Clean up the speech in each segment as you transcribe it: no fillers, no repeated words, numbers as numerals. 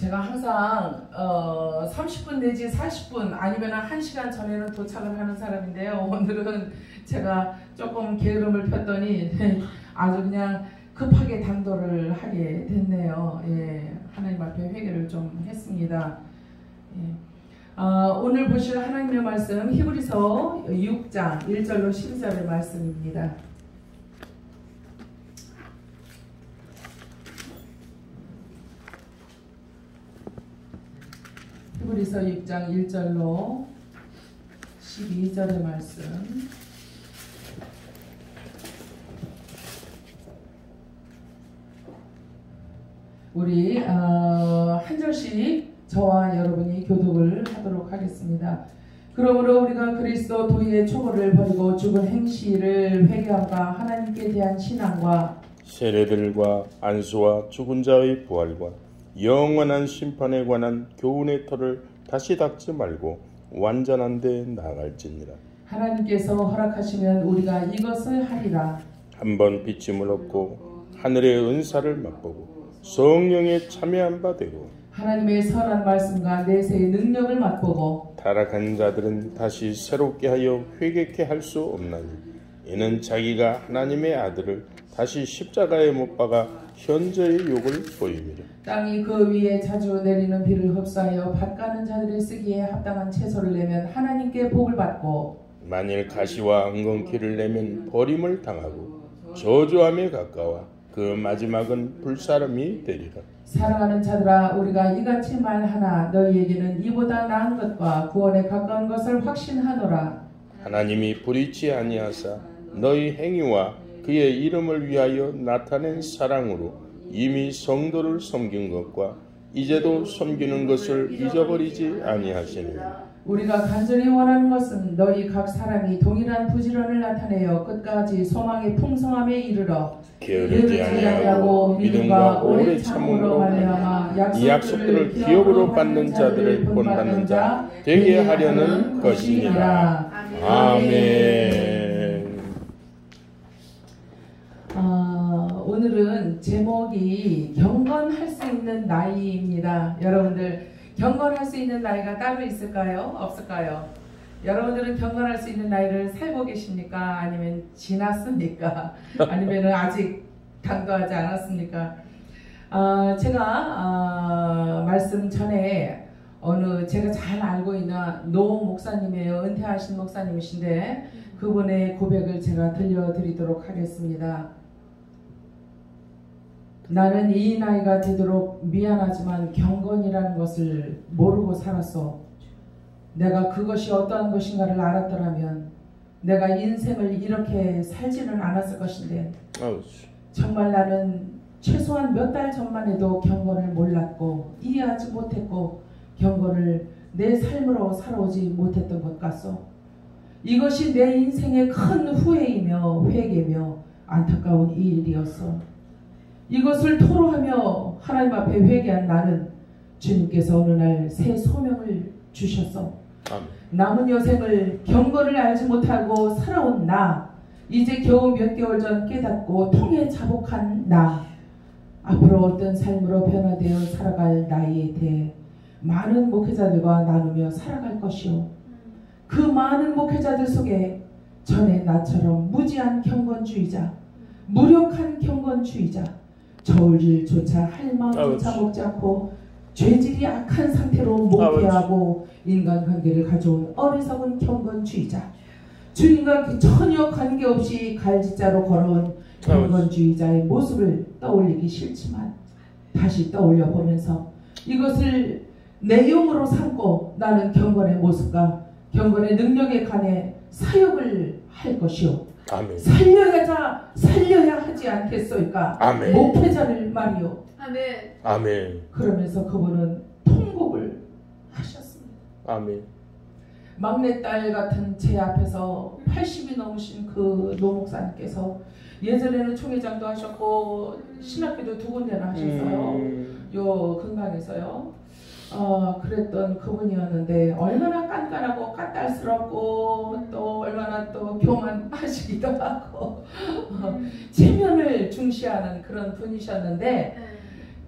제가 항상 30분 내지 40분 아니면 1시간 전에는 도착을 하는 사람인데요. 오늘은 제가 조금 게으름을 폈더니 아주 그냥 급하게 당도를 하게 됐네요. 예, 하나님 앞에 회개를 좀 했습니다. 예. 오늘 보실 하나님의 말씀 히브리서 6장 1절로 12절의 말씀입니다. 히브리서 6장 1절로 12절의 말씀. 우리 한 절씩 저와 여러분이 교독을 하도록 하겠습니다. 그러므로 우리가 그리스도 도리의 초보를 버리고 죽은 행실을 회개함과 하나님께 대한 신앙과 세례들과 안수와 죽은 자의 부활과 영원한 심판에 관한 교훈의 터를 다시 닦지 말고 완전한 데 나아갈지니라. 하나님께서 허락하시면 우리가 이것을 하리라. 한번 비침을 얻고 하늘의 은사를 맛보고 성령에 참여한 바 되고 하나님의 선한 말씀과 내세의 능력을 맛보고 타락한 자들은 다시 새롭게 하여 회개케 할 수 없나니 이는 자기가 하나님의 아들을 다시 십자가에 못 박아 현저의 욕을 보임이라. 땅이 그 위에 자주 내리는 비를 흡수하여 밭 가는 자들의 쓰기에 합당한 채소를 내면 하나님께 복을 받고 만일 가시와 엉겅퀴를 내면 버림을 당하고 저주함에 가까워 그 마지막은 불사름이 되리라. 사랑하는 자들아, 우리가 이같이 말하나 너희에게는 이보다 나은 것과 구원에 가까운 것을 확신하노라. 하나님이 불의치 아니하사 너희 행위와 그의 이름을 위하여 나타낸 사랑으로 이미 성도를 섬긴 것과 이제도 섬기는 것을 잊어버리지 아니하시느니라. 우리가 간절히 원하는 것은 너희 각 사람이 동일한 부지런을 나타내어 끝까지 소망의 풍성함에 이르러 게으르지 아니하고 믿음과 오래 참음으로 말미암아 이 약속들을 기업으로 받는 자들을 본받는 자 되게 하려는 것이니라. 아멘. 오늘은 제목이 경건할 수 있는 나이입니다. 여러분들 경건할 수 있는 나이가 따로 있을까요? 없을까요? 여러분들은 경건할 수 있는 나이를 살고 계십니까? 아니면 지났습니까? 아니면 아직 당도하지 않았습니까? 제가 말씀 전에 어느 제가 잘 알고 있는 노 목사님이에요. 은퇴하신 목사님이신데 그분의 고백을 제가 들려드리도록 하겠습니다. 나는 이 나이가 되도록 미안하지만 경건이라는 것을 모르고 살았어. 내가 그것이 어떠한 것인가를 알았더라면 내가 인생을 이렇게 살지는 않았을 것인데 정말 나는 최소한 몇 달 전만 해도 경건을 몰랐고 이해하지 못했고 경건을 내 삶으로 살아오지 못했던 것 같소. 이것이 내 인생의 큰 후회이며 회개며 안타까운 일이었어. 이것을 토로하며 하나님 앞에 회개한 나는 주님께서 어느 날 새 소명을 주셨어. 남은 여생을 경건을 알지 못하고 살아온 나, 이제 겨우 몇 개월 전 깨닫고 통해 자복한 나, 앞으로 어떤 삶으로 변화되어 살아갈 나이에 대해 많은 목회자들과 나누며 살아갈 것이요. 그 많은 목회자들 속에 전에 나처럼 무지한 경건주의자, 무력한 경건주의자, 저울질조차 할 마음조차 먹지 않고 죄질이 악한 상태로 목회하고 인간관계를 가져온 어리석은 경건주의자, 주님과 전혀 관계없이 갈지자로 걸어온 경건주의자의 모습을 떠올리기 싫지만 다시 떠올려 보면서 이것을 내용으로 삼고 나는 경건의 모습과 경건의 능력에 관해 사역을 할 것이요. 아멘. 살려야 하지 않겠소이까. 아멘. 목회자를 말이요. 아멘. 아멘. 그러면서 그분은 통곡을 하셨습니다. 아멘. 막내딸 같은 제 앞에서 80이 넘으신 그 노 목사님께서 예전에는 총회장도 하셨고 신학교도 2군데나 하셨어요. 요 근방에서요. 그랬던 그분이었는데 얼마나 깐깐하고 까딸스럽고 또 얼마나 또 교만하시기도 하고 체면을 중시하는 그런 분이셨는데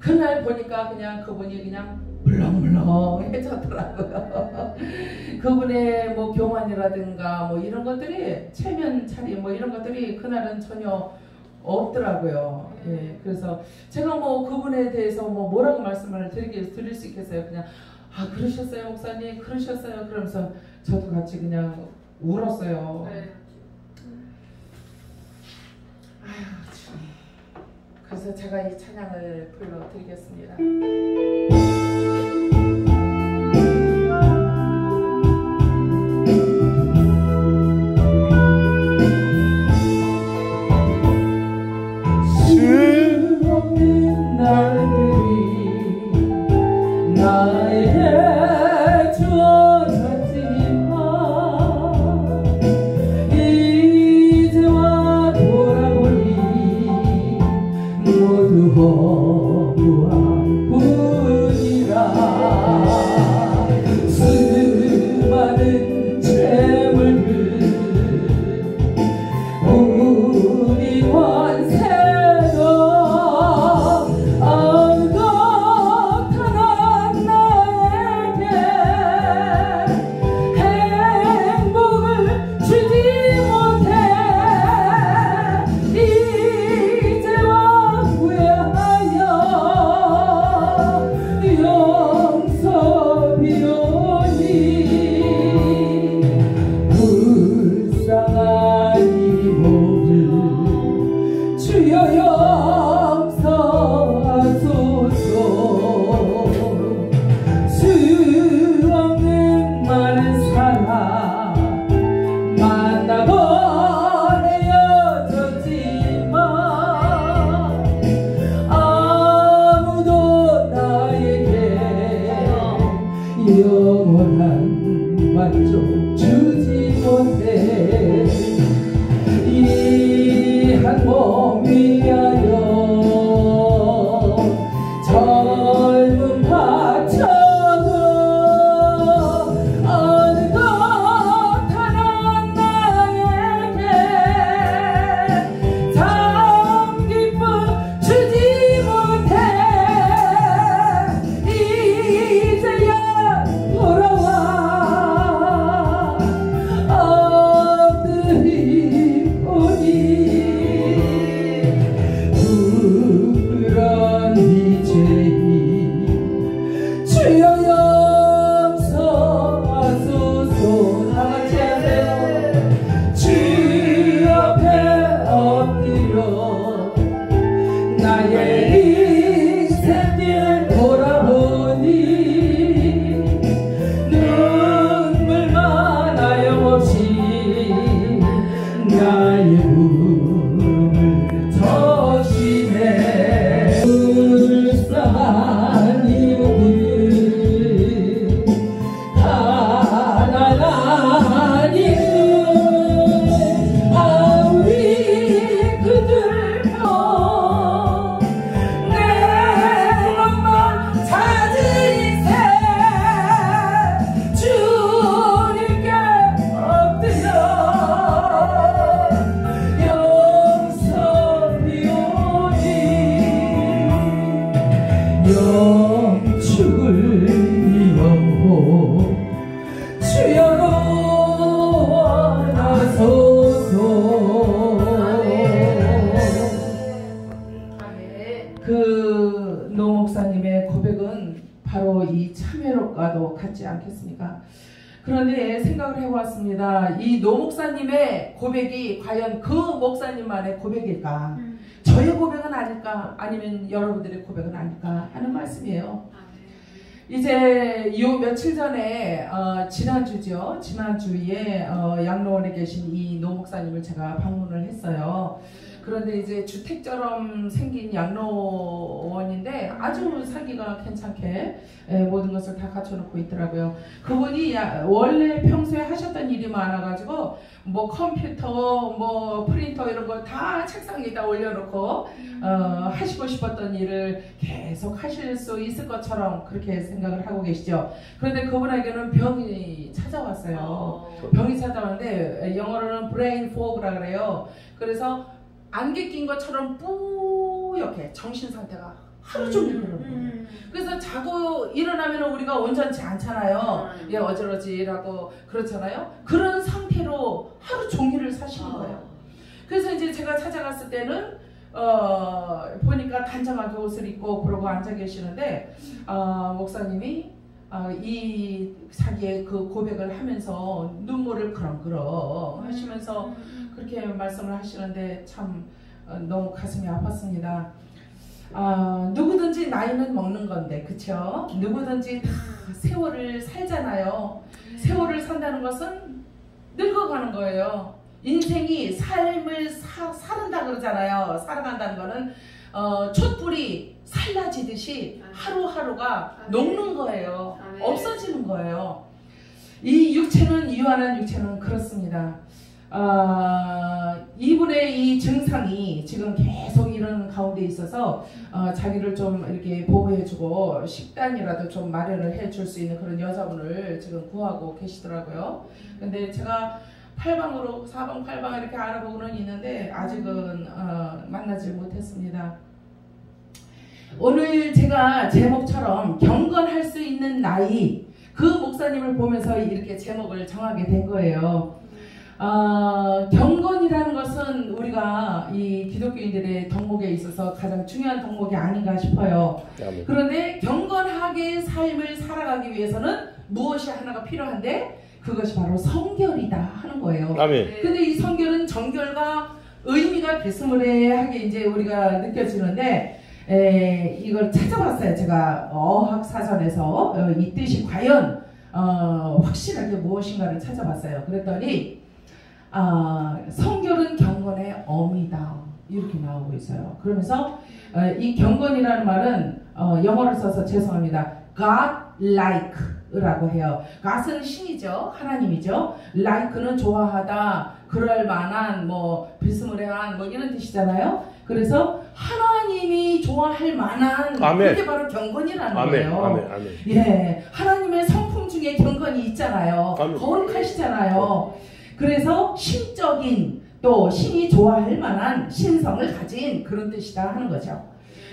그날 보니까 그냥 그분이 그냥 물렁물렁해졌더라고요. 그분의 뭐 교만이라든가 뭐 이런 것들이 체면 차림 뭐 이런 것들이 그날은 전혀 없더라고요. 예, 그래서 제가 뭐 그분에 대해서 뭐 뭐라고 말씀을 드릴 수 있겠어요. 그냥 아 그러셨어요 목사님 그러셨어요 그러면서 저도 같이 그냥 울었어요. 아휴 참. 그래서 제가 이 찬양을 불러드리겠습니다. 수없는 날들이 나에게 주어졌지만 이제와 돌아보니 모두 허무한 뿐이라. 수많은 재물들 우리 권세도 아무것 하나 나에게 행복을 주지 못해 이제와 후회하여 용서비오니 불쌍한 이 몸을 주여 용서하소서. 수없는 많은 사람 만나고 헤어졌지만 아무도 나에게 영원한 만족 주지 못해 이 한 몸 위하여 젊음 바쳐도 어느 것 하나 나에게 참 기쁨 주지 못해 이제야 돌아와 엎드리오니 부끄러운 이 죄인 주여 용서하소서. 다같이 하세요. 주 앞에 엎드려 나의 인생길 돌아보니 눈물만 하염없이 나의 울음을 터시네. 불쌍한 이웃들 가난한 이들 우리 그들도 내 맘만 찾은 인생 주님께 엎드려 용서비오니 영축을 영호 주여 원하소서. 그 노 목사님의 고백은 바로 이 참회록과도 같지 않겠습니까? 그런데 생각을 해보았습니다. 이 노 목사님의 고백이 과연 그 목사님만의 고백일까? 저의 고백은 아닐까? 아니면 여러분들의 고백은 아닐까? 하는 말씀이에요. 이제 요 며칠 전에 지난주죠. 지난주에 양로원에 계신 이 노 목사님을 제가 방문을 했어요. 그런데 이제 주택처럼 생긴 양로원인데 아주 살기가 괜찮게 모든 것을 다 갖춰놓고 있더라고요. 그분이 원래 평소에 하셨던 일이 많아가지고 뭐 컴퓨터, 뭐 프린터 이런 거 다 책상 위에다 올려놓고 하시고 싶었던 일을 계속 하실 수 있을 것처럼 그렇게 생각을 하고 계시죠. 그런데 그분에게는 병이 찾아왔어요. 병이 찾아왔는데 영어로는 브레인 포그라 그래요. 그래서 안개 낀 것처럼 뿌옇게 정신 상태가 하루 종일 그러는 거예요. 그래서 자고 일어나면 우리가 온전치 않잖아요. 예, 어지러지라고 그렇잖아요. 그런 상태로 하루 종일을 사시는 거예요. 그래서 이제 제가 찾아갔을 때는 보니까 단정하게 옷을 입고 그러고 앉아 계시는데 목사님이 이 자기의 그 고백을 하면서 눈물을 그렁그렁 하시면서 그렇게 말씀을 하시는데 참 너무 가슴이 아팠습니다. 누구든지 나이는 먹는 건데, 그쵸? 누구든지 다 세월을 살잖아요. 세월을 산다는 것은 늙어가는 거예요. 인생이 삶을 사른다 그러잖아요. 살아간다는 거는 촛불이 살라지듯이 하루하루가 녹는 거예요. 없어지는 거예요. 이 육체는, 유한한 육체는 그렇습니다. 이분의 이 증상이 지금 계속 이런 가운데 있어서 자기를 좀 이렇게 보호해주고 식단이라도 좀 마련을 해줄 수 있는 그런 여자분을 지금 구하고 계시더라고요. 근데 제가 8방으로 4방, 8방 이렇게 알아보고는 있는데 아직은 만나지 못했습니다. 오늘 제가 제목처럼 경건할 수 있는 나이, 그 목사님을 보면서 이렇게 제목을 정하게 된 거예요. 경건이라는 것은 우리가 이 기독교인들의 덕목에 있어서 가장 중요한 덕목이 아닌가 싶어요. 그런데 경건하게 삶을 살아가기 위해서는 무엇이 하나가 필요한데 그것이 바로 성결이다 하는 거예요. 근데 이 성결은 정결과 의미가 비스무리하게 이제 우리가 느껴지는데 이걸 찾아봤어요. 제가 어학사전에서 이 뜻이 과연 확실하게 무엇인가를 찾아봤어요. 그랬더니 성결은 경건의 어미다 이렇게 나오고 있어요. 그러면서 이 경건이라는 말은 영어를 써서 죄송합니다. God-like 라고 해요. God은 신이죠. 하나님이죠. like는 좋아하다, 그럴 만한, 뭐 비스무리한 뭐 이런 뜻이잖아요. 그래서 하나님이 좋아할 만한 그게 바로 경건이라는 거예요. 예, 하나님의 성품 중에 경건이 있잖아요. 거룩하시잖아요. 그래서 신적인 또 신이 좋아할 만한 신성을 가진 그런 뜻이다 하는 거죠.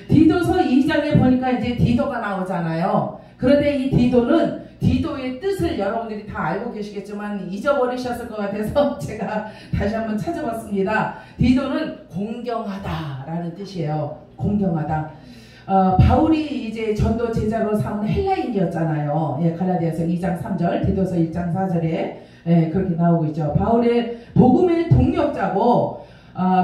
디도서 2장에 보니까 이제 디도가 나오잖아요. 그런데 이 디도의 뜻을 여러분들이 다 알고 계시겠지만 잊어버리셨을 것 같아서 제가 다시 한번 찾아봤습니다. 디도는 공경하다라는 뜻이에요. 공경하다. 바울이 이제 전도 제자로 삼은 헬라인이었잖아요. 예, 갈라디아서 2장 3절, 디도서 1장 4절에 그렇게 나오고 있죠. 바울의 복음의 동력자고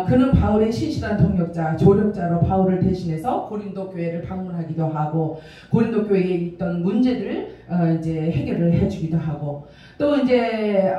그는 바울의 신실한 동력자, 조력자로 바울을 대신해서 고린도 교회를 방문하기도 하고 고린도 교회에 있던 문제들을 이제 해결을 해주기도 하고 또 이제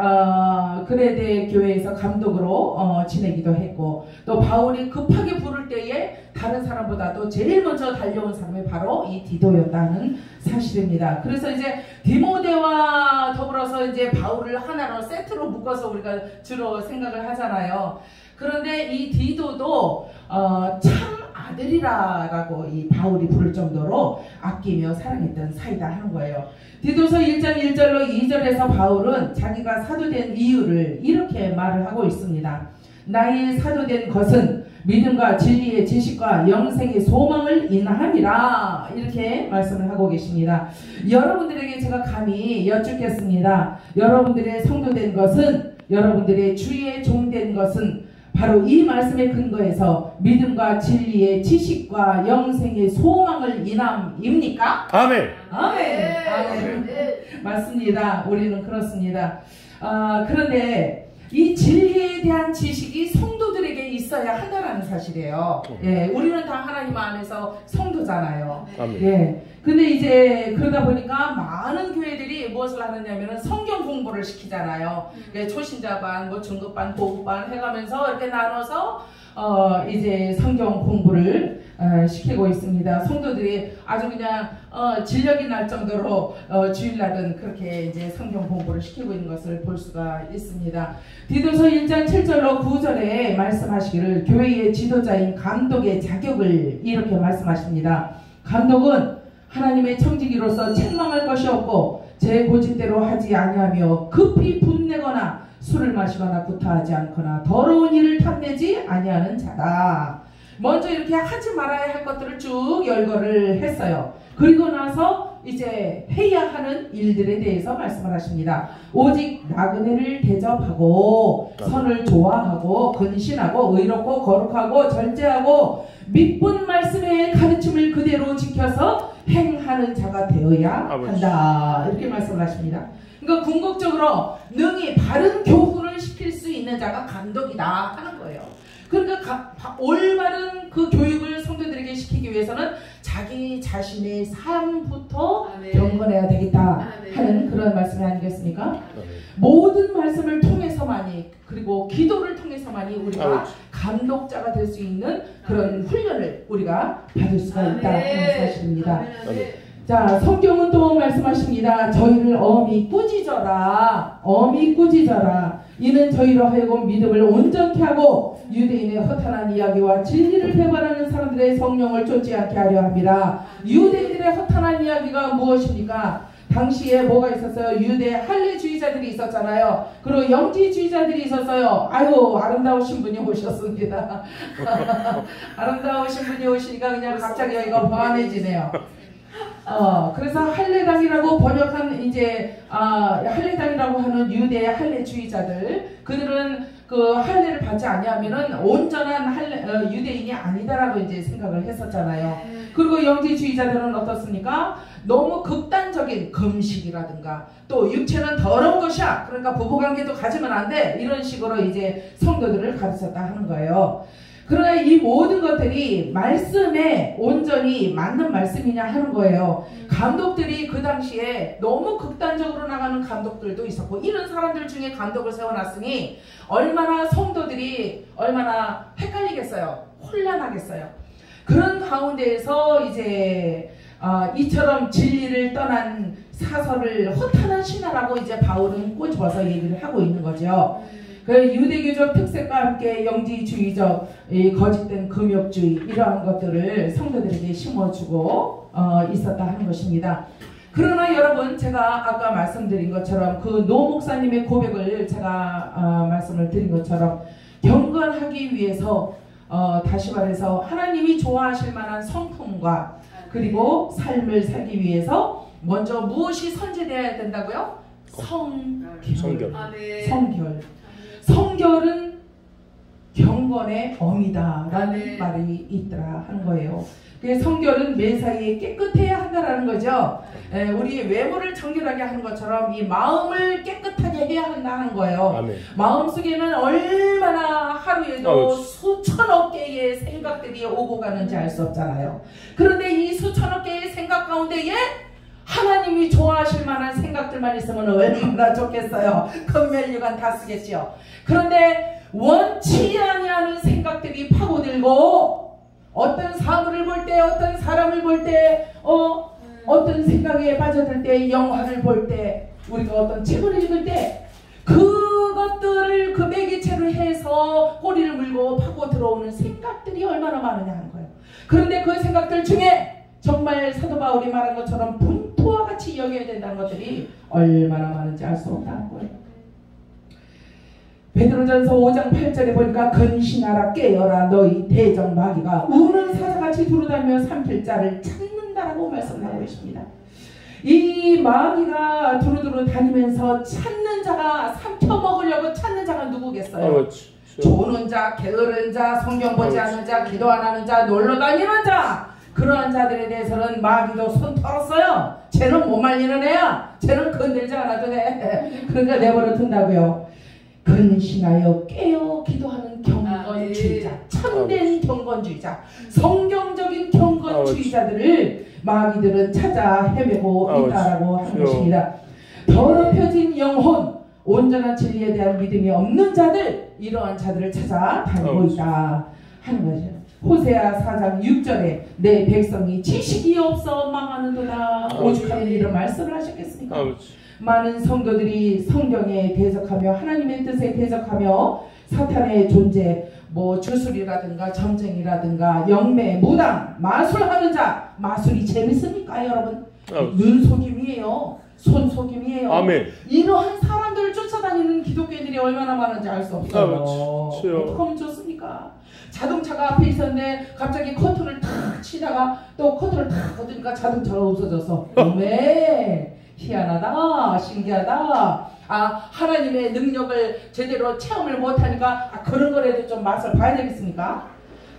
그레데 교회에서 감독으로 지내기도 했고 또 바울이 급하게 부를 때에 다른 사람보다도 제일 먼저 달려온 사람이 바로 이 디도였다는 사실입니다. 그래서 이제 디모데와 더불어서 이제 바울을 하나로 세트로 묶어서 우리가 주로 생각을 하잖아요. 그런데 이 디도도 참 아들이라고 이 바울이 부를 정도로 아끼며 사랑했던 사이다 하는 거예요. 디도서 1장 1절로 2절에서 바울은 자기가 사도된 이유를 이렇게 말을 하고 있습니다. 나의 사도된 것은 믿음과 진리의 지식과 영생의 소망을 인함이라 이렇게 말씀을 하고 계십니다. 여러분들에게 제가 감히 여쭙겠습니다. 여러분들의 성도된 것은, 여러분들의 주의 종된 것은 바로 이 말씀의 근거에서 믿음과 진리의 지식과 영생의 소망을 인함입니까? 아멘. 아멘. 아멘. 맞습니다. 우리는 그렇습니다. 그런데 이 진리에 대한 지식이 성도들에게 있어야 한다는 사실이에요. 예, 우리는 다 하나님 안에서 성도잖아요. 예. 근데 이제 그러다 보니까 많은 교회들이 무엇을 하느냐면은 성경 공부를 시키잖아요. 초신자반, 뭐 중급반, 고급반 해가면서 이렇게 나눠서 이제 성경 공부를 시키고 있습니다. 성도들이 아주 그냥 진력이 날 정도로 주일날은 그렇게 이제 성경 공부를 시키고 있는 것을 볼 수가 있습니다. 디도서 1장 7절로 9절에 말씀하시기를 교회의 지도자인 감독의 자격을 이렇게 말씀하십니다. 감독은 하나님의 청지기로서 책망할 것이 없고 제 고집대로 하지 아니하며 급히 분내거나 술을 마시거나 구타하지 않거나 더러운 일을 탐내지 아니하는 자다. 먼저 이렇게 하지 말아야 할 것들을 쭉 열거를 했어요. 그리고 나서 이제 해야 하는 일들에 대해서 말씀을 하십니다. 오직 나그네를 대접하고 선을 좋아하고 근신하고 의롭고 거룩하고 절제하고 믿본 말씀의 가르침을 그대로 지켜서 행하는 자가 되어야 한다. 이렇게 말씀을 하십니다. 그러니까 궁극적으로 능히 바른 교훈을 시킬 수 있는 자가 감독이다 하는 거예요. 그러니까 올바른 그 교육을 성도들에게 시키기 위해서는 자기 자신의 삶부터 경건해야 되겠다 하는 그런 말씀이 아니겠습니까? 모든 말씀을 통해서만이, 그리고 기도를 통해서만이 우리가 감독자가 될 수 있는 그런 훈련을 우리가 받을 수가 있다 하는 사실입니다. 자, 성경은 또 말씀하십니다. 저희를 엄히 꾸짖어라. 엄히 꾸짖어라. 이는 저희로 하여금 믿음을 온전케 하고 유대인의 허탄한 이야기와 진리를 배반하는 사람들의 성령을 쫓지 않게 하려 합니다. 유대인들의 허탄한 이야기가 무엇입니까? 당시에 뭐가 있었어요? 유대 할례주의자들이 있었잖아요. 그리고 영지주의자들이 있었어요. 아유, 아름다우신 분이 오셨습니다. 아름다우신 분이 오시니까 그냥 갑자기 여기가 환해지네요. 그래서 할례당이라고 번역한 이제 할례당이라고 하는 유대 할례주의자들, 그들은 그 할례를 받지 아니하면은 온전한 유대인이 아니다라고 이제 생각을 했었잖아요. 그리고 영지주의자들은 어떻습니까? 너무 극단적인 금식이라든가 또 육체는 더러운 것이야. 그러니까 부부관계도 가지면 안 돼. 이런 식으로 이제 성도들을 가르쳤다 하는 거예요. 그러나 이 모든 것들이 말씀에 온전히 맞는 말씀이냐 하는 거예요. 감독들이 그 당시에 너무 극단적으로 나가는 감독들도 있었고, 이런 사람들 중에 감독을 세워놨으니 얼마나 성도들이 얼마나 헷갈리겠어요. 혼란하겠어요. 그런 가운데에서 이제 이처럼 진리를 떠난 사설을 허탄한 신화라고 이제 바울은 꼬집어서 얘기를 하고 있는 거죠. 그 유대교적 특색과 함께 영지주의적 거짓된 금욕주의, 이러한 것들을 성도들에게 심어주고 있었다 하는 것입니다. 그러나 여러분, 제가 아까 말씀드린 것처럼 그 노 목사님의 고백을 제가 말씀을 드린 것처럼 경건하기 위해서 다시 말해서 하나님이 좋아하실 만한 성품과 그리고 삶을 살기 위해서 먼저 무엇이 선제되어야 된다고요? 성결. 성결. 성결은 경건의 어미다라는 말이 있더라 하는 거예요. 성결은 매사에 깨끗해야 한다라는 거죠. 우리 외모를 정결하게 하는 것처럼 이 마음을 깨끗하게 해야 한다 하는 거예요. 아멘. 마음속에는 얼마나 하루에도 수천억 개의 생각들이 오고 가는지 알 수 없잖아요. 그런데 이 수천억 개의 생각 가운데에 하나님이 좋아하실 만한 생각들만 있으면 얼마나 좋겠어요. 금멸류관 다 쓰겠죠. 그런데 원치 아니하는 생각들이 파고들고, 어떤 사물을 볼 때, 어떤 사람을 볼 때, 어떤 생각에 빠져들 때, 영화를 볼 때, 우리가 어떤 책을 읽을 때, 그것들을 그 매개체로 해서 꼬리를 물고 파고 들어오는 생각들이 얼마나 많으냐 하는 거예요. 그런데 그 생각들 중에 정말 사도 바울이 말한 것처럼 분토와 같이 여겨야 된다는 것들이 얼마나 많은지 알 수 없다는 거예요. 베드로전서 5장 8절에 보니까 근신하라 깨어라 너희 대적 마귀가 우는 사자같이 두루다니며 삼킬 자를 찾는다라고 말씀하고 계십니다. 이 마귀가 두루두루 다니면서 찾는 자가, 삼켜먹으려고 찾는 자가 누구겠어요? 조는 자, 게으른 자, 성경 보지 않는 자, 기도 안 하는 자, 놀러 다니는 자, 그러한 자들에 대해서는 마귀도 손 털었어요. 쟤는 못 말리는 애야. 쟤는 건들지 않아도 돼. 그러니까 내버려 둔다고요. 근신하여 깨어 기도하는 경건주의자, 참된 경건주의자, 성경적인 경건주의자들을 마귀들은 찾아 헤매고 있다라고 하는 것입니다. 더럽혀진 영혼, 온전한 진리에 대한 믿음이 없는 자들, 이러한 자들을 찾아 다니고 있다 하는 것이죠. 호세아 4장 6절에 내 백성이 지식이 없어 망하는도다 오죽하면 이런 말씀을 하셨겠습니까? 많은 성도들이 성경에 대적하며 하나님의 뜻에 대적하며 사탄의 존재, 뭐 주술이라든가 점쟁이라든가 영매, 무당, 마술하는 자, 마술이 재밌습니까 여러분? 눈속임이에요. 손속임이에요. 아멘. 이러한 사람들을 쫓아다니는 기독교인들이 얼마나 많은지 알 수 없어요. 어떻게 하면 좋습니까? 자동차가 앞에 있었는데 갑자기 커튼을 탁 치다가 또 커튼을 탁 걷으니까 자동차가 없어져서 왜 희한하다, 신기하다. 하나님의 능력을 제대로 체험을 못하니까 그런 거라도 좀 맛을 봐야 되겠습니까?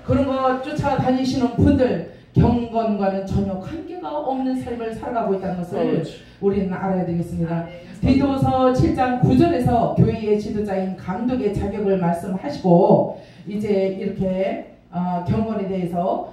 그런 거 쫓아다니시는 분들 경건과는 전혀 관계가 없는 삶을 살아가고 있다는 것을 우리는 알아야 되겠습니다. 디도서 7장 9절에서 교회의 지도자인 감독의 자격을 말씀하시고 이제 이렇게 경건에 대해서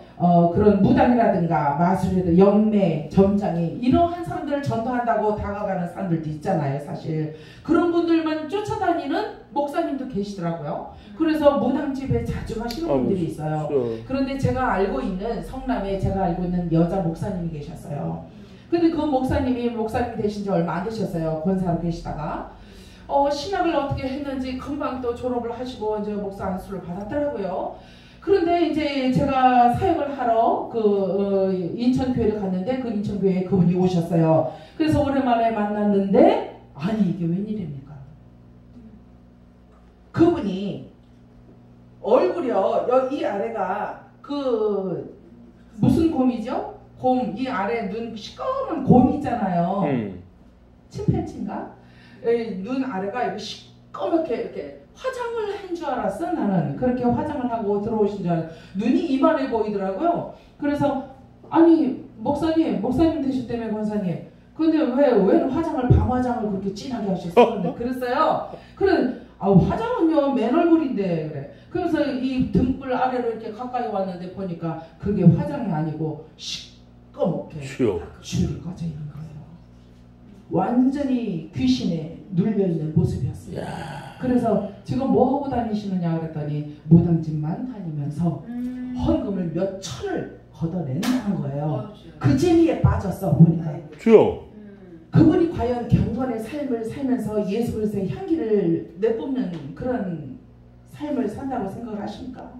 그런 무당이라든가 마술이라든가 영매, 점장이 이러한 사람들을 전도한다고 다가가는 사람들도 있잖아요. 사실 그런 분들만 쫓아다니는 목사님도 계시더라고요. 그래서 무당집에 자주 가시는 분들이 있어요. 그런데 제가 알고 있는 성남에 제가 알고 있는 여자 목사님이 계셨어요. 근데 그 목사님이 목사님 되신 지 얼마 안 되셨어요. 권사로 계시다가 신학을 어떻게 했는지 금방 또 졸업을 하시고 이제 목사 안수를 받았더라고요. 그런데 이제 제가 사역을 하러 인천교회를 갔는데 그 인천교회에 그분이 오셨어요. 그래서 오랜만에 만났는데 아니 이게 웬일입니까? 그분이 얼굴이요. 이 아래가 무슨 곰이죠? 곰, 이 아래 눈 시꺼먼 곰 있잖아요. 침팬지인가? 눈 아래가 이렇게 시꺼멓게 이렇게 화장을 한 줄 알았어. 나는 그렇게 화장을 하고 들어오신 줄 알았어. 눈이 이만해 보이더라고요. 그래서 아니 목사님 되셨다며 권사님. 근데 왜 화장을 밤화장을 그렇게 진하게 하셨어요? 그랬어요. 그래 화장은요 맨 얼굴인데 그래. 그래서 이 등불 아래로 이렇게 가까이 왔는데 보니까 그게 화장이 아니고 시꺼멓게 줄이 꺼져 있는 거예요. 완전히 귀신에 눌려있는 모습이었어요. 그래서 지금 뭐 하고 다니시느냐 그랬더니 무당집만 다니면서 헌금을 몇 천을 걷어낸다는 거예요. 그 재미에 빠졌어 보니까. 그분이 과연 경건의 삶을 살면서 예수 그리스도의 향기를 내뿜는 그런 삶을 산다고 생각을 하십니까?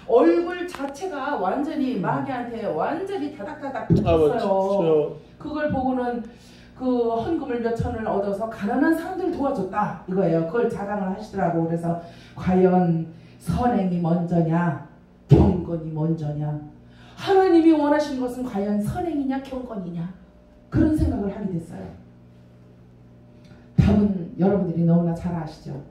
얼굴 자체가 완전히 마귀한테 완전히 다닥다닥 붙었어요. 그걸 보고는 그 헌금을 몇 천을 얻어서 가난한 사람들 도와줬다 이거예요. 그걸 자랑을 하시더라고. 그래서 과연 선행이 먼저냐 경건이 먼저냐, 하나님이 원하시는 것은 과연 선행이냐 경건이냐, 그런 생각을 하게 됐어요. 답은 여러분들이 너무나 잘 아시죠.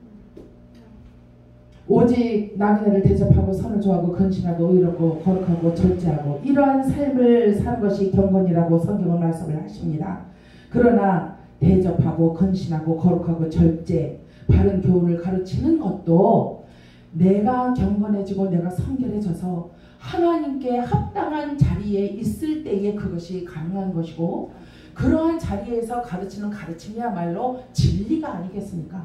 오직 나그네를 대접하고 선을 좋아하고 근신하고 의롭고 거룩하고 절제하고 이러한 삶을 사는 것이 경건이라고 성경은 말씀을 하십니다. 그러나 대접하고 근신하고 거룩하고 절제, 바른 교훈을 가르치는 것도 내가 경건해지고 내가 성결해져서 하나님께 합당한 자리에 있을 때에 그것이 가능한 것이고, 그러한 자리에서 가르치는 가르침이야말로 진리가 아니겠습니까?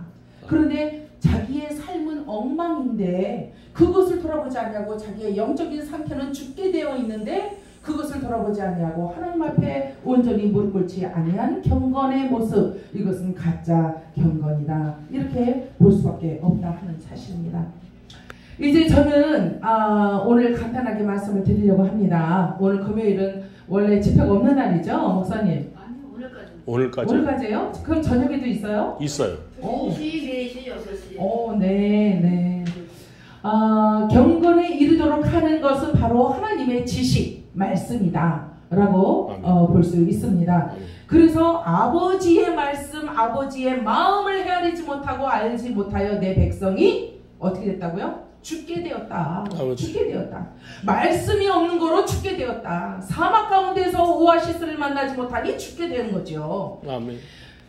그런데 자기의 삶은 엉망인데 그것을 돌아보지 않냐고, 자기의 영적인 상태는 죽게 되어 있는데 그것을 돌아보지 않냐고 하나님 앞에 온전히 무릎 꿇지 아니한 경건의 모습, 이것은 가짜 경건이다, 이렇게 볼 수밖에 없다 하는 사실입니다. 이제 저는 오늘 간단하게 말씀을 드리려고 합니다. 오늘 금요일은 원래 집회가 없는 날이죠, 목사님? 오늘까지요? 그럼 저녁에도 있어요? 있어요. 2시, 4시, 6시. 네. 경건에 이르도록 하는 것은 바로 하나님의 지식, 말씀이다 라고 볼 수 있습니다. 그래서 아버지의 말씀, 아버지의 마음을 헤아리지 못하고 알지 못하여 내 백성이 어떻게 됐다고요? 죽게 되었다. 죽게 되었다. 말씀이 없는 거로 죽게 되었다. 사막 가운데서 오아시스를 만나지 못하니 죽게 되는 거죠. 아멘.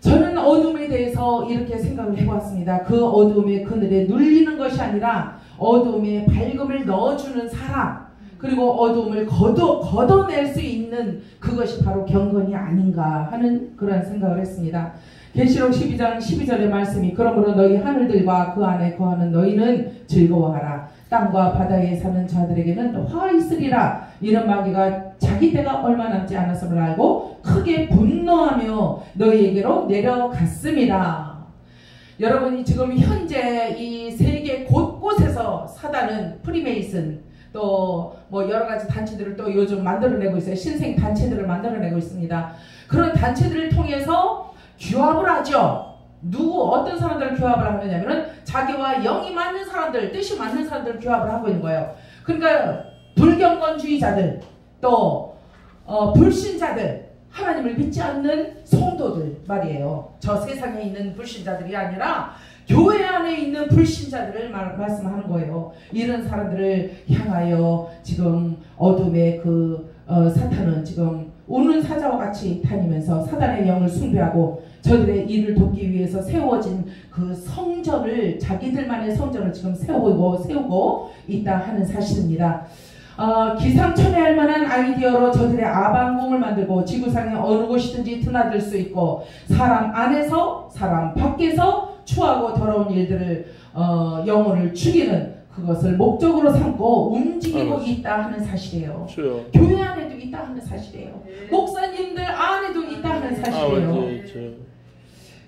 저는 어둠에 대해서 이렇게 생각을 해봤습니다. 그 어둠의 그늘에 눌리는 것이 아니라 어둠에 밝음을 넣어주는 사람, 그리고 어둠을 걷어낼 수 있는 그것이 바로 경건이 아닌가 하는 그런 생각을 했습니다. 계시록 12장 12절의 말씀이, 그러므로 너희 하늘들과 그 안에 거하는 너희는 즐거워하라. 땅과 바다에 사는 자들에게는 화가 있으리라. 이런 마귀가 자기 때가 얼마 남지 않았음을 알고 크게 분노하며 너희에게로 내려갔습니다. 여러분이 지금 현재 이 세계 곳곳에서 사단은 프리메이슨, 또 뭐 여러 가지 단체들을 또 요즘 만들어내고 있어요. 신생 단체들을 만들어내고 있습니다. 그런 단체들을 통해서 규합을 하죠. 어떤 사람들을 규합을 하느냐면은 자기와 영이 맞는 사람들, 뜻이 맞는 사람들을 규합을 하고 있는 거예요. 그러니까 불경건주의자들 또 불신자들 하나님을 믿지 않는 성도들 말이에요. 저 세상에 있는 불신자들이 아니라 교회 안에 있는 불신자들을 말씀하는 거예요. 이런 사람들을 향하여 지금 어둠의 그 사탄은 지금 우는 사자와 같이 다니면서 사단의 영을 숭배하고 저들의 일을 돕기 위해서 세워진 그 성전을 자기들만의 성전을 지금 세우고 있다 하는 사실입니다. 기상천외할 만한 아이디어로 저들의 아방궁을 만들고 지구상의 어느 곳이든지 드나들 수 있고 사람 안에서 사람 밖에서 추하고 더러운 일들을 영혼을 죽이는 그것을 목적으로 삼고 움직이고 있다 하는 사실이에요. 그렇죠. 교회 안에도 있다 하는 사실이에요. 목사님들 안에도 있다 하는 사실이에요.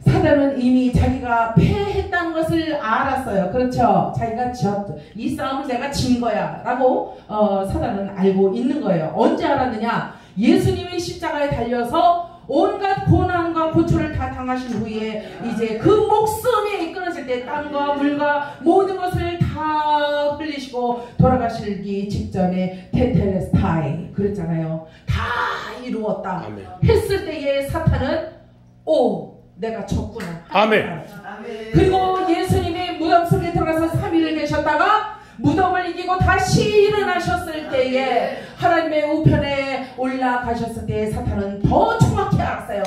사단은 이미 자기가 패했다는 것을 알았어요. 그렇죠. 자기가 이 싸움은 내가 진 거야 라고 사단은 알고 있는 거예요. 언제 알았느냐? 예수님이 십자가에 달려서 온갖 고난과 고초를 다 당하신 후에 이제 그 목숨이 끊어질 때 땅과 물과 모든 것을 다 흘리시고 돌아가시기 직전에 테텔레스타이 그랬잖아요. 다 이루었다 아멘. 했을 때에 사탄은 내가 졌구나. 아멘. 그리고 예수님이 무덤 속에 들어가서 3일을 계셨다가 무덤을 이기고 다시 일어나셨을 때에 하나님의 우편에 올라가셨을 때 사탄은 더 정확히 알았어요.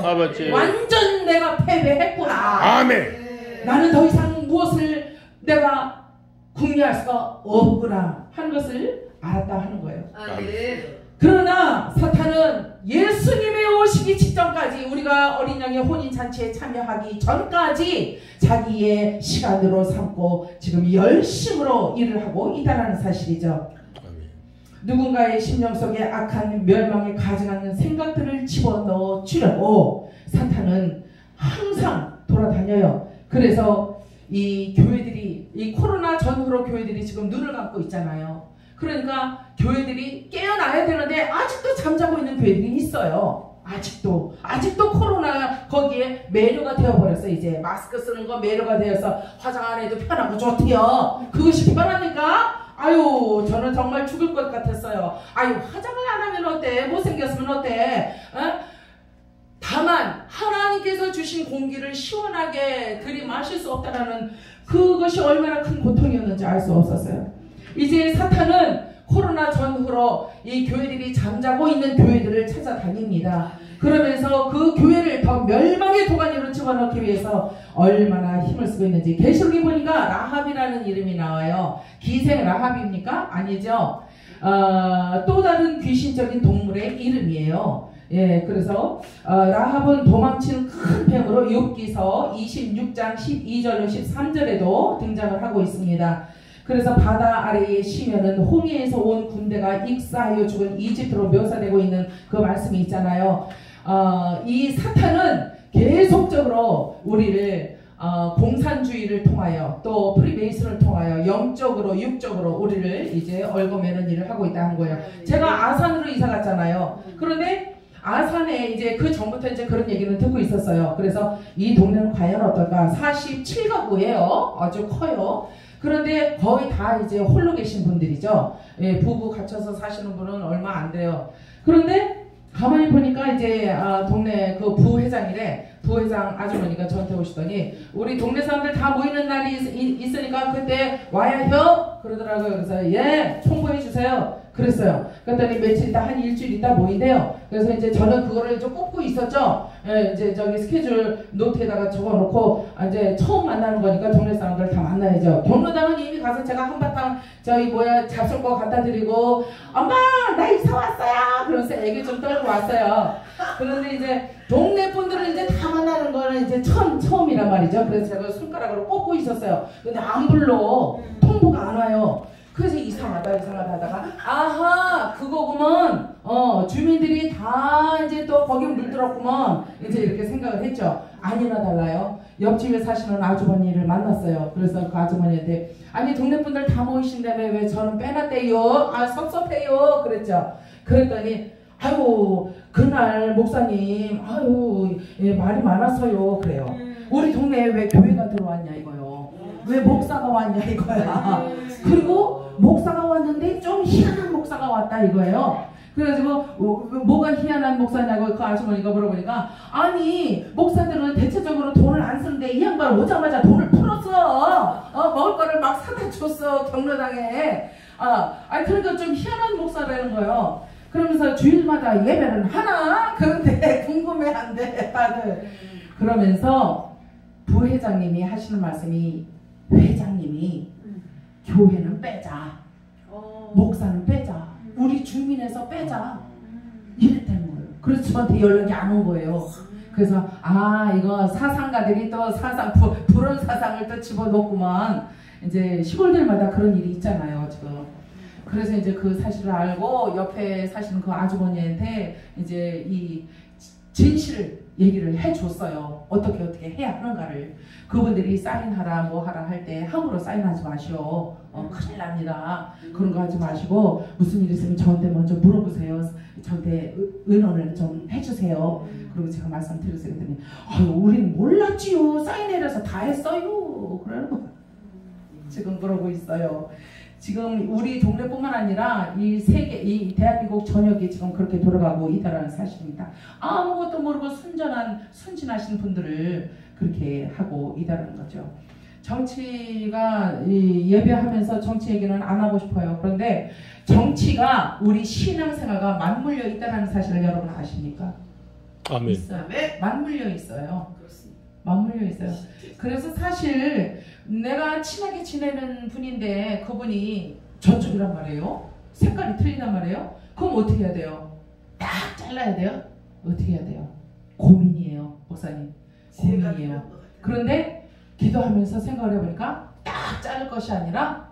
완전 내가 패배했구나. 아멘. 나는 더 이상 무엇을 내가 궁리할 수가 없구나 하는 것을 알았다 하는 거예요. 아멘. 그러나 사탄은 예수님의 오시기 직전까지 우리가 어린 양의 혼인잔치에 참여하기 전까지 자기의 시간으로 삼고 지금 열심으로 일을 하고 있다는 사실이죠. 누군가의 심령 속에 악한 멸망에 가증하는 생각들을 집어넣어 주려고 사탄은 항상 돌아다녀요. 그래서 이 교회들이 이 코로나 전후로 교회들이 지금 눈을 감고 있잖아요. 그러니까 교회들이 깨어나야 되는데 아직도 잠자고 있는 교회들이 있어요. 아직도 코로나 거기에 매료가 되어버렸어. 이제 마스크 쓰는 거 매료가 되어서 화장 안 해도 편하고 좋대요. 그것이 편합니까? 저는 정말 죽을 것 같았어요. 화장을 안 하면 어때? 못생겼으면 어때? 다만 하나님께서 주신 공기를 시원하게 들이마실 수 없다라는 그것이 얼마나 큰 고통이었는지 알 수 없었어요. 이제 사탄은 코로나 전후로 이 교회들이 잠자고 있는 교회들을 찾아다닙니다. 그러면서 그 교회를 더 멸망의 도가니로 집어넣기 위해서 얼마나 힘을 쓰고 있는지 계시록에 보니까 라합이라는 이름이 나와요. 기생 라합입니까? 아니죠. 또 다른 귀신적인 동물의 이름이에요. 그래서 라합은 도망치는 큰 뱀으로 욥기서 26장 12절로 13절에도 등장을 하고 있습니다. 그래서 바다 아래에 쉬면은 홍해에서 온 군대가 익사하여 죽은 이집트로 묘사되고 있는 그 말씀이 있잖아요. 이 사탄은 계속적으로 우리를 공산주의를 통하여 또 프리메이슨을 통하여 영적으로 육적으로 우리를 이제 얽어매는 일을 하고 있다는 거예요. 제가 아산으로 이사 갔잖아요. 그런데 아산에 이제 그 전부터 이제 그런 얘기는 듣고 있었어요. 그래서 이 동네는 과연 어떨까? 47가구예요. 아주 커요. 그런데 거의 다 이제 홀로 계신 분들이죠. 부부 갇혀서 사시는 분은 얼마 안 돼요. 그런데 가만히 보니까 이제 동네 그 부회장이래. 부회장 아주머니가 저한테 오시더니 우리 동네 사람들 다 모이는 날이 있으니까 그때 와야 혀? 그러더라고요. 그래서 통보해 주세요. 그랬어요. 그랬더니 며칠 있다 한 일주일 있다 모인대요. 그래서 이제 저는 그거를 좀 꼽고 있었죠. 이제 저기 스케줄 노트에다가 적어놓고 이제 처음 만나는 거니까 동네 사람들 다 만나야죠. 경로당은 이미 가서 제가 한바탕 잡술 거 갖다 드리고 엄마 나 이사 왔어요. 그러면서 애기 좀 떨고 왔어요. 그런데 이제 동네 분들은 이제 다 만나는 거는 이제 처음이란 말이죠. 그래서 제가 손가락으로 꼽고 있었어요. 근데 안 불러. 통보가 안 와요. 그래서 이상하다 하다가 그거구먼. 주민들이 다 이제 또 거기 물들었구먼. 이제 이렇게 생각을 했죠. 아니나 달라요. 옆집에 사시는 아주머니를 만났어요. 그래서 그 아주머니한테 아니 동네 분들 다 모이신다며 왜 저는 빼놨대요? 섭섭해요. 그랬죠. 그랬더니 그날 목사님 말이 많았어요. 그래요. 우리 동네에 왜 교회가 들어왔냐 이거요. 왜 목사가 왔냐 이거야. 그리고 목사가 왔는데 좀 희한한 목사가 왔다 이거예요. 그래가지고 뭐가 희한한 목사냐고 그 아주머니가 물어보니까 아니 목사들은 대체적으로 돈을 안 쓰는데 이 양반 오자마자 돈을 풀었어. 먹을 거를 막 사다 줬어 경로당에. 그러니까 좀 희한한 목사라는 거예요. 그러면서 주일마다 예배는 하나? 그런데 궁금해한대 다들. 그러면서 부회장님이 하시는 말씀이 회장님이 교회는 빼자. 목사는 빼자. 우리 주민에서 빼자. 이랬다는 거예요. 그래서 저한테 연락이 안 온 거예요. 그래서 이거 사상가들이 또 불온 사상을 또 집어넣구만. 이제 시골들마다 그런 일이 있잖아요 지금. 그래서 이제 그 사실을 알고 옆에 사시는 그 아주머니한테 이제 이 진실을 얘기를 해줬어요. 어떻게 해야 하는가를. 그분들이 사인하라 뭐하라 할 때 함부로 사인하지 마시오. 큰일 납니다. 그런 거 하지 마시고 무슨 일 있으면 저한테 먼저 물어보세요. 저한테 의논을 좀 해주세요. 그리고 제가 말씀드렸어요. 그랬더니 우린 몰랐지요. 사인해서 다 했어요. 그러는 거 지금 그러고 있어요. 지금 우리 동네뿐만 아니라 이 세계, 이 대한민국 전역이 지금 그렇게 돌아가고 있다는 사실입니다. 아무것도 모르고 순진하신 분들을 그렇게 하고 있다는 거죠. 정치가 예배하면서 정치 얘기는 안 하고 싶어요. 그런데 정치가 우리 신앙생활과 맞물려 있다는 사실을 여러분 아십니까? 아멘. 있어요. 맞물려 있어요. 맞물려 있어요. 그래서 사실 내가 친하게 지내는 분인데 그분이 저쪽이란 말이에요. 색깔이 틀리단 말이에요. 그럼 어떻게 해야 돼요? 딱 잘라야 돼요? 어떻게 해야 돼요? 고민이에요. 목사님. 고민이에요. 그런데 기도하면서 생각을 해보니까 딱 자를 것이 아니라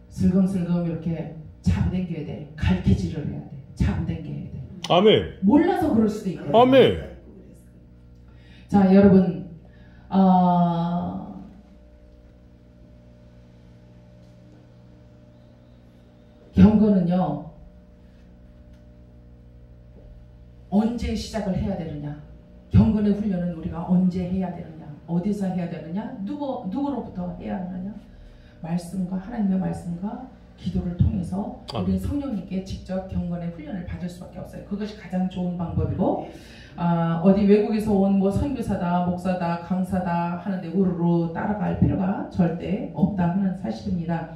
슬금슬금 이렇게 잡아당겨야 돼. 갈퀴질을 해야 돼. 잡아당겨야 돼. 아멘. 몰라서 그럴 수도 있고. 아멘. 자, 여러분 경건은요 언제 시작을 해야 되느냐? 경건의 훈련은 우리가 언제 해야 되느냐? 어디서 해야 되느냐? 누구로부터 해야 하느냐? 말씀과 하나님의 말씀과 기도를 통해서 우리는 성령님께 직접 경건의 훈련을 받을 수밖에 없어요. 그것이 가장 좋은 방법이고 어디 외국에서 온 뭐 선교사다, 목사다, 강사다 하는데 우르르 따라갈 필요가 절대 없다 하는 사실입니다.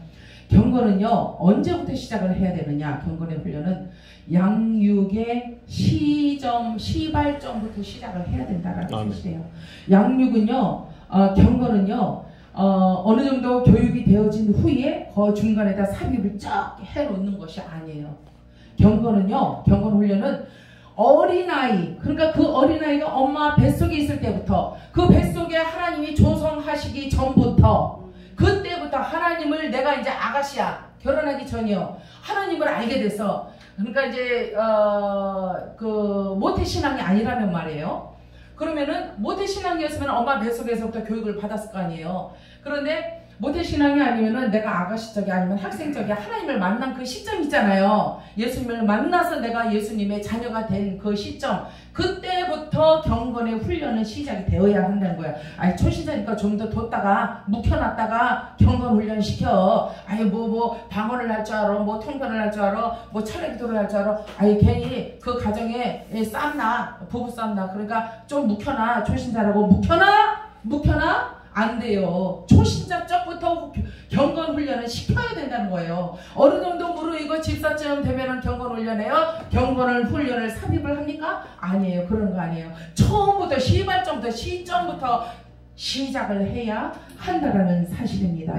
경건은요 언제부터 시작을 해야 되느냐? 경건의 훈련은 양육의 시발점부터 시작을 해야 된다는 사실이에요. 양육은요 경건은요 어느 정도 교육이 되어진 후에 그 중간에다 삽입을 쫙 해놓는 것이 아니에요. 경건 훈련은 어린아이, 그러니까 그 어린아이가 엄마 뱃속에 있을 때부터 그 뱃속에 하나님이 조성하시기 전부터 그때부터 하나님을 내가 이제 아가씨야 결혼하기 전이요 하나님을 알게 돼서 그러니까 이제 그 모태신앙이 아니라면 말이에요. 그러면은 모태신앙이었으면 엄마 뱃속에서부터 교육을 받았을 거 아니에요. 그런데 모태신앙이 아니면은 내가 아가씨적이 아니면 학생적이 하나님을 만난 그 시점 있잖아요. 예수님을 만나서 내가 예수님의 자녀가 된 그 시점, 그때부터 경건의 훈련은 시작이 되어야 한다는 거예요. 초신자니까 좀 더 뒀다가 묵혀놨다가 경건 훈련 시켜. 뭐 방언을 할 줄 알아, 뭐 통변을 할 줄 알아, 뭐 철회 기도를 할 줄 알아. 괜히 그 가정에 쌈나, 부부 쌈나. 그러니까 좀 묵혀놔. 초신자라고 묵혀놔? 안 돼요. 초신자 쪽부터 경건 훈련을 시켜야 된다는 거예요. 어느 정도 무르익고 집사쯤 되면은 경건 훈련해요. 경건을 훈련을 삽입을 합니까? 아니에요. 그런 거 아니에요. 처음부터 시점부터 시작을 해야 한다라는 사실입니다.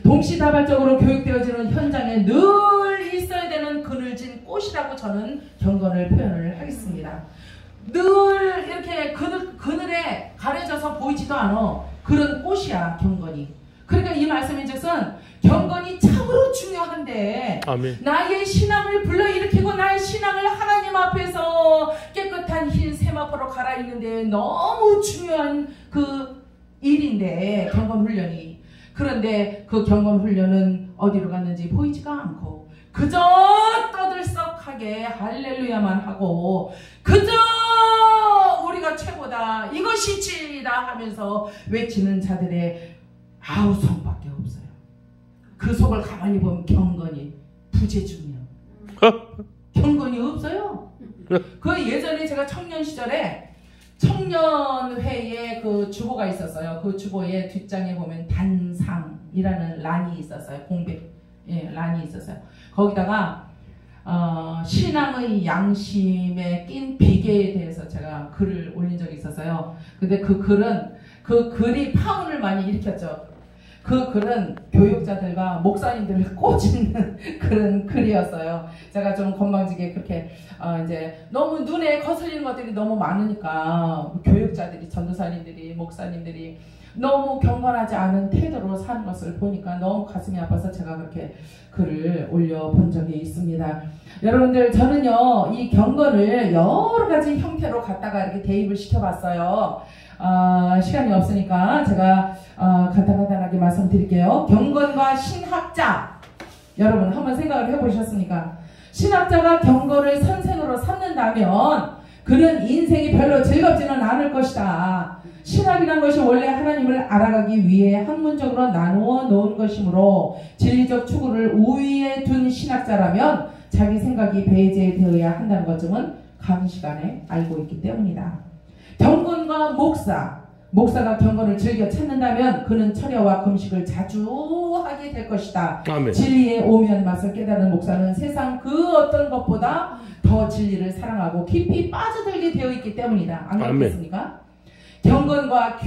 동시다발적으로 교육되어지는 현장에 늘 있어야 되는 그늘진 꽃이라고 저는 경건을 표현을 하겠습니다. 늘 이렇게 그늘에 가려져서 보이지도 않아. 그런 꽃이야 경건이. 그러니까 이 말씀인즉슨 경건이 참으로 중요한데 아멘. 나의 신앙을 불러일으키고 나의 신앙을 하나님 앞에서 깨끗한 흰 세마포로 갈아입는데 너무 중요한 그 일인데 경건훈련이. 그런데 그 경건훈련은 어디로 갔는지 보이지가 않고 그저 떠들썩하게 할렐루야만 하고 그저 우리가 최고다 이것이 진리다 하면서 외치는 자들의 아우성밖에 없어요. 그 속을 가만히 보면 경건이 부재중이야. 경건이 없어요. 그 예전에 제가 청년 시절에 청년회에 그 주보가 있었어요. 그 주보의 뒷장에 보면 단상이라는 란이 있었어요. 공백, 예, 란이 있었어요. 거기다가 신앙의 양심에 낀 비계에 대해서 제가 글을 올린 적이 있었어요. 근데 그 글이 파문을 많이 일으켰죠. 그 글은 교육자들과 목사님들을 꼬집는 그런 글이었어요. 제가 좀 건방지게 그렇게 이제 너무 눈에 거슬리는 것들이 너무 많으니까 교육자들이, 전도사님들이, 목사님들이 너무 경건하지 않은 태도로 사는 것을 보니까 너무 가슴이 아파서 제가 그렇게 글을 올려본 적이 있습니다. 여러분들, 저는요 이 경건을 여러 가지 형태로 갖다가 이렇게 대입을 시켜봤어요. 시간이 없으니까 제가 간단하게 말씀드릴게요. 경건과 신학자, 여러분 한번 생각을 해보셨습니까? 신학자가 경건을 선생으로 삼는다면 그는 인생이 별로 즐겁지는 않을 것이다. 신학이란 것이 원래 하나님을 알아가기 위해 학문적으로 나누어 놓은 것이므로 진리적 추구를 우위에 둔 신학자라면 자기 생각이 배제되어야 한다는 것쯤은 강 시간에 알고 있기 때문이다. 경건과 목사가 경건을 즐겨 찾는다면 그는 철야와 금식을 자주 하게 될 것이다. 아멘. 진리의 오면 맛을 깨달은 목사는 세상 그 어떤 것보다 더 진리를 사랑하고 깊이 빠져들게 되어 있기 때문이다. 안 그렇습니까? 경건과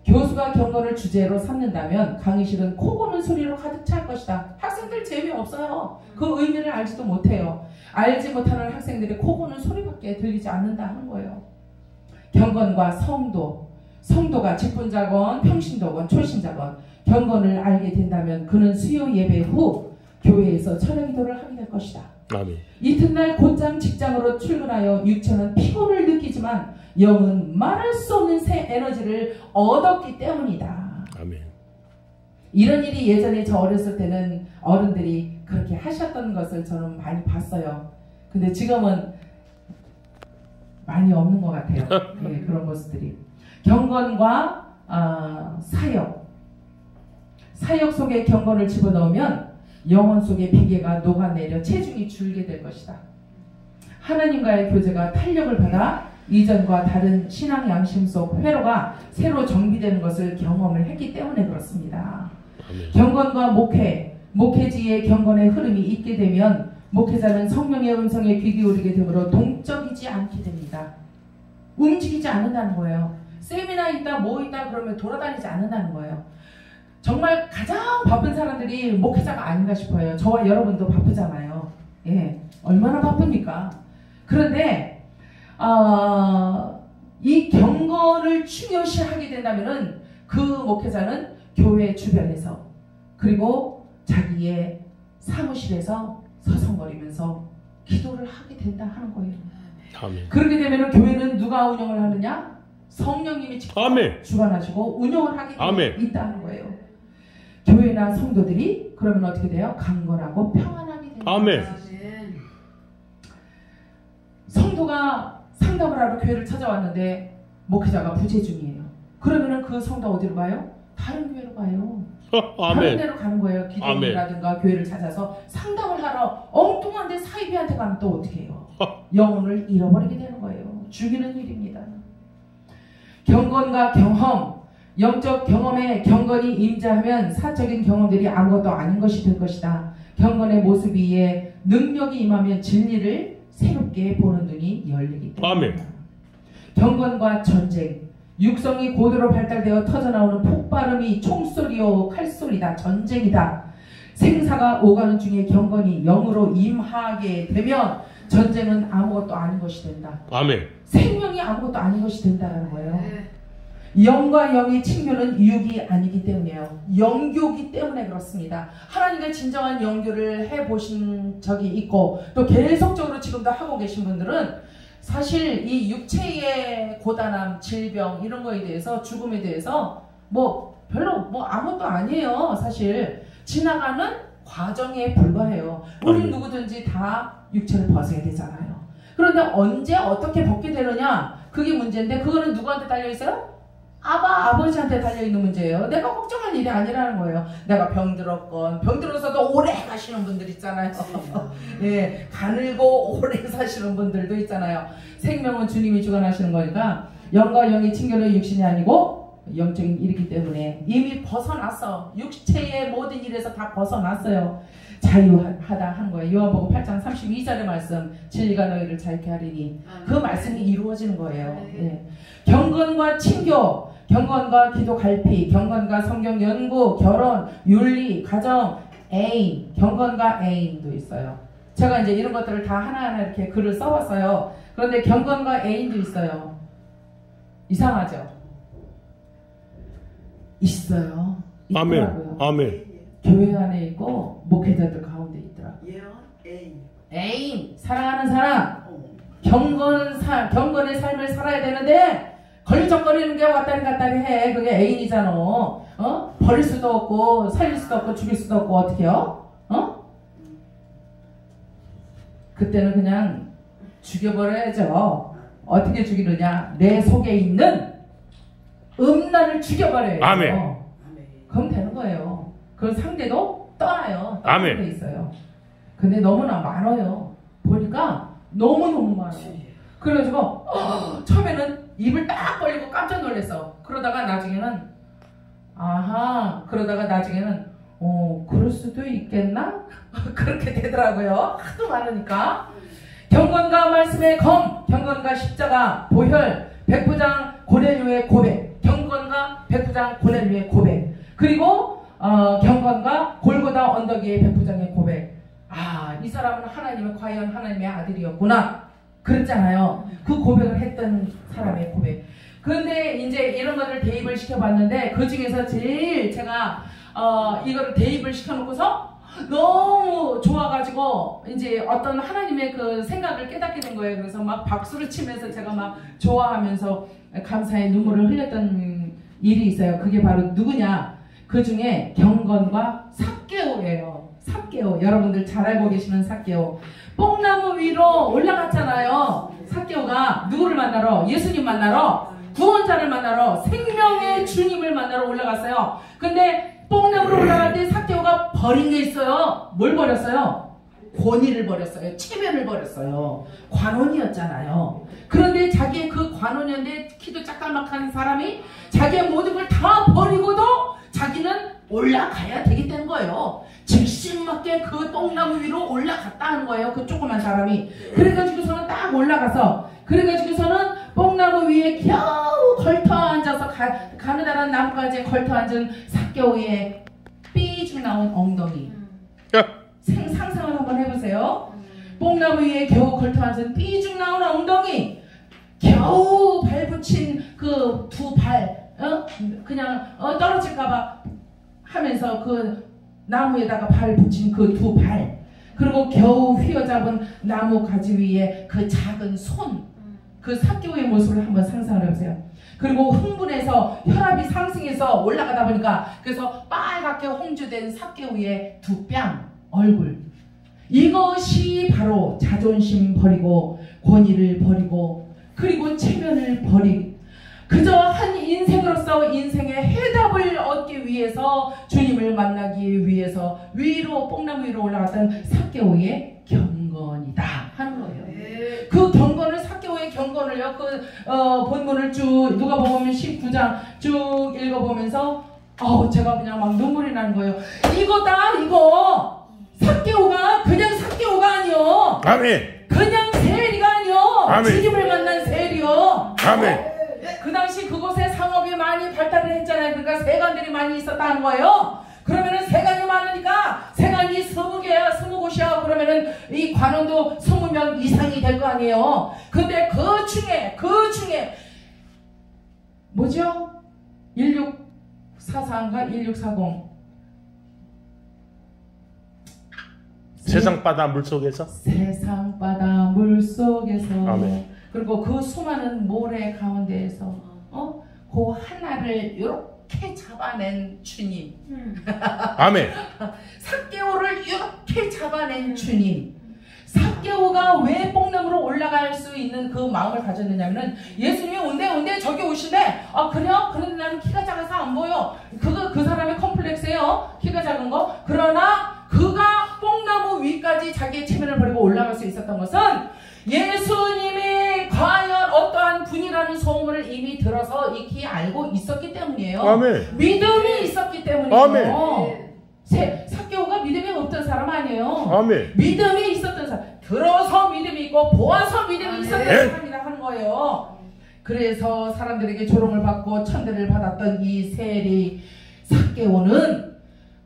교수가 경건을 주제로 삼는다면 강의실은 코 고는 소리로 가득 찰 것이다. 학생들 재미없어요. 그 의미를 알지도 못해요. 알지 못하는 학생들의 코 고는 소리밖에 들리지 않는다 하는 거예요. 경건과 성도가 직분자건 평신도건 초신자건 경건을 알게 된다면 그는 수요 예배 후 교회에서 철야 기도를 하게 될 것이다. 아멘. 이튿날 곧장 직장으로 출근하여 육체는 피곤을 느끼지만 영은 말할 수 없는 새 에너지를 얻었기 때문이다. 아멘. 이런 일이 예전에 저 어렸을 때는 어른들이 그렇게 하셨던 것을 저는 많이 봤어요. 근데 지금은 많이 없는 것 같아요. 네, 그런 모습들이. 경건과 사역 속에 경건을 집어넣으면 영혼 속의 비계가 녹아내려 체중이 줄게 될 것이다. 하나님과의 교제가 탄력을 받아 이전과 다른 신앙 양심 속 회로가 새로 정비되는 것을 경험을 했기 때문에 그렇습니다. 아멘. 경건과 목회지의 경건의 흐름이 있게 되면 목회자는 성령의 음성에 귀 기울이게 되므로 동적이지 않게 됩니다. 움직이지 않는다는 거예요. 세미나 있다 뭐 있다 그러면 돌아다니지 않는다는 거예요. 정말 가장 바쁜 사람들이 목회자가 아닌가 싶어요. 저와 여러분도 바쁘잖아요. 예, 얼마나 바쁩니까? 그런데 이 경건을 중요시하게 된다면은 그 목회자는 교회 주변에서 그리고 자기의 사무실에서 서성거리면서 기도를 하게 된다 하는 거예요. 아멘. 그렇게 되면 교회는 누가 운영을 하느냐? 성령님이 직접 주관하시고 운영을 하게 있다는 거예요. 교회나 성도들이 그러면 어떻게 돼요? 강건하고 평안하게 됩니다. 아멘. 성도가 상담을 하러 교회를 찾아왔는데 목회자가 부재중이에요. 그러면은 그 성도 어디로 가요? 다른 교회로 가요. 다른 데로 가는 거예요. 기도원이라든가 교회를 찾아서 상담을 하러 엉뚱한데 사이비한테 가면 또 어떻게 해요? 영혼을 잃어버리게 되는 거예요. 죽이는 일입니다. 경건과 경험, 영적 경험에 경건이 임자하면 사적인 경험들이 아무것도 아닌 것이 될 것이다. 경건의 모습 위에 능력이 임하면 진리를 새롭게 보는 눈이 열리기 때문이다. 경건과 전쟁, 육성이 고도로 발달되어 터져나오는 폭발음이 총소리요 칼소리다. 전쟁이다. 생사가 오가는 중에 경건이 영으로 임하게 되면 전쟁은 아무것도 아닌 것이 된다. 아멘. 생명이 아무것도 아닌 것이 된다는 거예요. 영과 영의 친교는 육이 아니기 때문이에요. 영교기 때문에 그렇습니다. 하나님과 진정한 영교를 해보신 적이 있고 또 계속적으로 지금도 하고 계신 분들은 사실 이 육체의 고단함, 질병 이런 거에 대해서 죽음에 대해서 별로 아무것도 아니에요. 사실 지나가는 과정에 불과해요. 우리 누구든지 다 육체를 벗어야 되잖아요. 그런데 언제 어떻게 벗게 되느냐 그게 문제인데 그거는 누구한테 달려 있어요? 아버지한테 달려있는 문제예요. 내가 걱정할 일이 아니라는 거예요. 내가 병들어서도 오래 가시는 분들 있잖아요. 예, 가늘고 오래 사시는 분들도 있잖아요. 생명은 주님이 주관하시는 거니까 영과 영이 친결의 육신이 아니고 영적인 일이기 때문에 이미 벗어났어. 육체의 모든 일에서 다 벗어났어요. 자유하다 하는 거예요. 요한복음 8장 32절의 말씀, 진리가 너희를 자유케 하리니, 그 말씀이 이루어지는 거예요. 예. 경건과 친교, 경건과 기도 갈피, 경건과 성경 연구, 결혼, 윤리, 가정, 애인, 경건과 애인도 있어요. 제가 이제 이런 것들을 다 하나하나 이렇게 글을 써봤어요. 그런데 경건과 애인도 있어요. 이상하죠? 있어요. 있더라고요. 아멘. 교회 안에 있고 목회자들 가운데 있더라고요. 애인, 사랑하는 사람, 경건의 삶을 살아야 되는데 걸리적거리는 게 왔다리 갔다리 해. 그게 애인이잖아. 버릴 수도 없고 살릴 수도 없고 죽일 수도 없고 어떡해요? 그때는 그냥 죽여버려야죠. 어떻게 죽이느냐? 내 속에 있는 음란을 죽여버려요. 아멘. 그럼 되는 거예요. 그 상대도 떠나요. 아멘. 돼 있어요. 근데 너무나 많아요. 보니까 너무너무 많아요. 그래가지고 처음에는 입을 딱 벌리고 깜짝 놀랐어. 그러다가 나중에는 그럴 수도 있겠나? 그렇게 되더라고요. 하도 많으니까. 경건과 말씀의 검, 경건과 십자가, 보혈, 백부장 고넬료의 고백, 경건과 백부장 고넬료의 고백, 그리고 경건과 골고다 언덕 위의 백부장의 고백. 이 사람은 과연 하나님의 아들이었구나 그랬잖아요. 그 고백을 했던 사람의 고백. 그런데 이제 이런 것을 대입을 시켜봤는데 그 중에서 제일 제가 이거를 대입을 시켜놓고서 너무 좋아가지고 이제 어떤 하나님의 그 생각을 깨닫게 된 거예요. 그래서 막 박수를 치면서 제가 막 좋아하면서 감사의 눈물을 흘렸던 일이 있어요. 그게 바로 누구냐? 그 중에 경건과 삭개오예요. 삭개오. 여러분들 잘 알고 계시는 삭개오. 뽕나무 위로 올라갔잖아요. 삭개오가 누구를 만나러? 예수님 만나러, 구원자를 만나러, 생명의 주님을 만나러 올라갔어요. 근데 뽕나무로 올라갈 때 삭개오가 버린 게 있어요. 뭘 버렸어요? 권위를 버렸어요. 체면을 버렸어요. 관원이었잖아요. 그런데 자기의 그 관원이었는데 키도 작달막한 사람이 자기의 모든 걸 다 버리고도 자기는 올라가야 되겠다는 거예요. 즉심맞게 그 똥나무 위로 올라갔다 하는 거예요. 그 조그만 사람이. 그래가지고서는 딱 올라가서, 그래가지고서는 뽕나무 위에 겨우 걸터 앉아서 가느다란 나뭇가지에 걸터 앉은 삭개오의 삐죽 나온 엉덩이. 상상을 한번 해보세요. 뽕나무 위에 겨우 걸터 앉은 삐죽 나온 엉덩이, 겨우 발 붙인 그 두 발, 그냥 떨어질까봐 하면서 그 나무에다가 발 붙인 그 두 발, 그리고 겨우 휘어잡은 나무 가지 위에 그 작은 손, 그 삭개오의 모습을 한번 상상을 해보세요. 그리고 흥분해서 혈압이 상승해서 올라가다 보니까 그래서 빨갛게 홍조된 삭개오의 두 뺨 얼굴, 이것이 바로 자존심 버리고 권위를 버리고 그리고 체면을 버리고 그저 한 인생으로서 인생의 해답을 얻기 위해서, 주님을 만나기 위해서 위로 뽕나무 위로 올라갔던 삭개오의 경건이다 하는 거예요. 그 경건을, 삭개오의 경건을요, 본문을 쭉 누가복음 19장 쭉 읽어보면서 제가 그냥 막 눈물이 나는 거예요. 이거다 이거. 삭개오가 그냥 삭개오가 아니요. 아멘. 그냥 세리가 아니요. 아멘. 주님을 만난 세리요. 아멘. 그 당시 그곳에 상업이 많이 발달을 했잖아요. 그러니까 세관들이 많이 있었다는 거예요. 그러면은 세관이 많으니까, 세관이 20개야, 20곳이야. 그러면은 이 관원도 20명 이상이 될 거 아니에요. 근데 그 중에 뭐죠? 1644인가 1640. 세상 바다 물속에서? 세상 바다 물속에서. 아멘. 그리고 그 수많은 모래 가운데에서 그 하나를 이렇게 잡아낸 주님. 아멘. 삭개오를 이렇게 잡아낸 주님. 삭개오가 왜 뽕나무로 올라갈 수 있는 그 마음을 가졌느냐면은 예수님이 온대 저기 오신대. 아 그래요? 그런데 나는 키가 작아서 안 보여. 그 사람의 컴플렉스예요. 키가 작은 거. 그러나 그가 뽕나무 위까지 자기의 체면을 버리고 올라갈 수 있었던 것은 예수님이 과연 어떠한 분이라는 소문을 이미 들어서 익히 알고 있었기 때문이에요. 아멘. 믿음이 있었기 때문이에요. 아멘. 삭개오가 믿음이 없던 사람 아니에요. 아멘. 믿음이 있었던 사람. 들어서 믿음이 있고 보아서 믿음이 있었던 사람이라 하는 거예요. 그래서 사람들에게 조롱을 받고 천대를 받았던 이 세리 삭개오는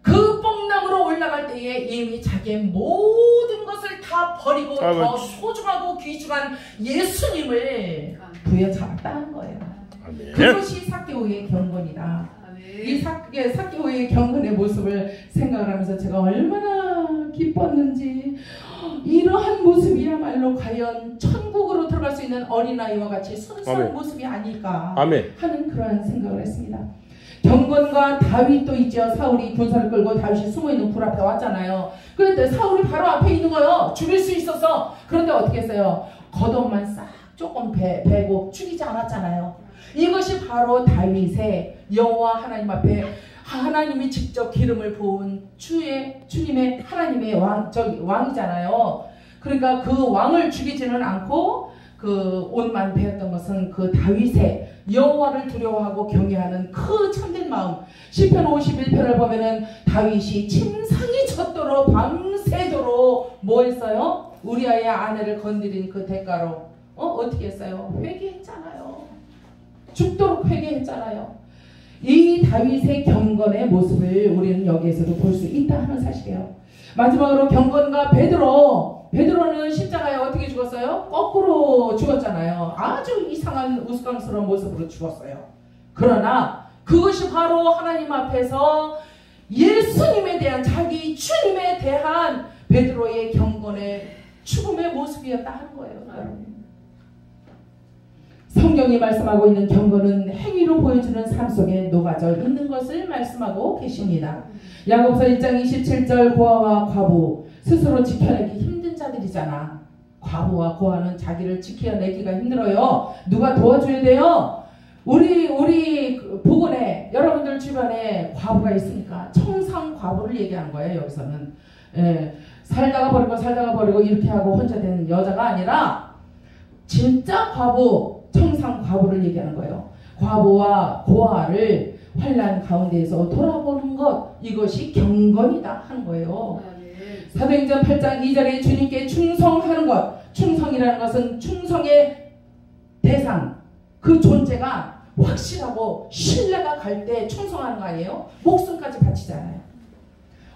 그 뽕나무로 올라갈 때에 이미 자기의 모든 것을 다 버리고 더 소중하고 귀중한 예수님을 부여잡았다는 거예요. 아멘. 그것이 삭개오의 경건이다. 이 삭개오의 경건의 모습을 생각을 하면서 제가 얼마나 기뻤는지, 이러한 모습이야말로 과연 천국으로 들어갈 수 있는 어린아이와 같이 순수한 아멘. 모습이 아닐까 아멘. 하는 그러한 생각을 했습니다. 경건과 다윗도 있죠. 사울이 군사를 끌고 다윗이 숨어있는 불 앞에 왔잖아요. 그런데 사울이 바로 앞에 있는 거예요. 죽일 수 있어서. 그런데 어떻게 했어요? 겉옷만 싹 조금 베고 죽이지 않았잖아요. 이것이 바로 다윗의 여호와 하나님 앞에 하나님이 직접 기름을 부은 주님의 하나님의 왕이잖아요. 그러니까 그 왕을 죽이지는 않고 그 옷만 베었던 것은 그 다윗의 여호와를 두려워하고 경외하는 그 참된 마음. 시편 51편을 보면은 다윗이 침상이 젖도록 밤새도록 뭐 했어요? 우리아의 아내를 건드린 그 대가로 어떻게 했어요? 회개했잖아요. 죽도록 회개했잖아요. 이 다윗의 경건의 모습을 우리는 여기에서도 볼 수 있다 하는 사실이에요. 마지막으로 경건과 베드로는 십자가에 어떻게 죽었어요? 거꾸로 죽었잖아요. 아주 이상한 우스꽝스러운 모습으로 죽었어요. 그러나 그것이 바로 하나님 앞에서 예수님에 대한 자기 주님에 대한 베드로의 경건의 죽음의 모습이었다 하는 거예요. 여러분. 성경이 말씀하고 있는 경건은 행위로 보여주는 삶 속에 녹아져 있는 것을 말씀하고 계십니다. 야고보서 1장 27절 고아와 과부 스스로 지켜내기 힘든 자들이잖아. 과부와 고아는 자기를 지켜내기가 힘들어요. 누가 도와줘야 돼요? 우리 부근에 여러분들 주변에 과부가 있으니까 청상 과부를 얘기하는 거예요. 여기서는 살다가 버리고 이렇게 하고 혼자 되는 여자가 아니라 진짜 과부, 청상 과부를 얘기하는 거예요. 과부와 고아를 환난 가운데에서 돌아보는 것, 이것이 경건이다 하는 거예요. 사도행전 8장 2절에 주님께 충성하는 것, 충성이라는 것은 충성의 대상, 그 존재가 확실하고 신뢰가 갈 때 충성하는 거 아니에요? 목숨까지 바치잖아요.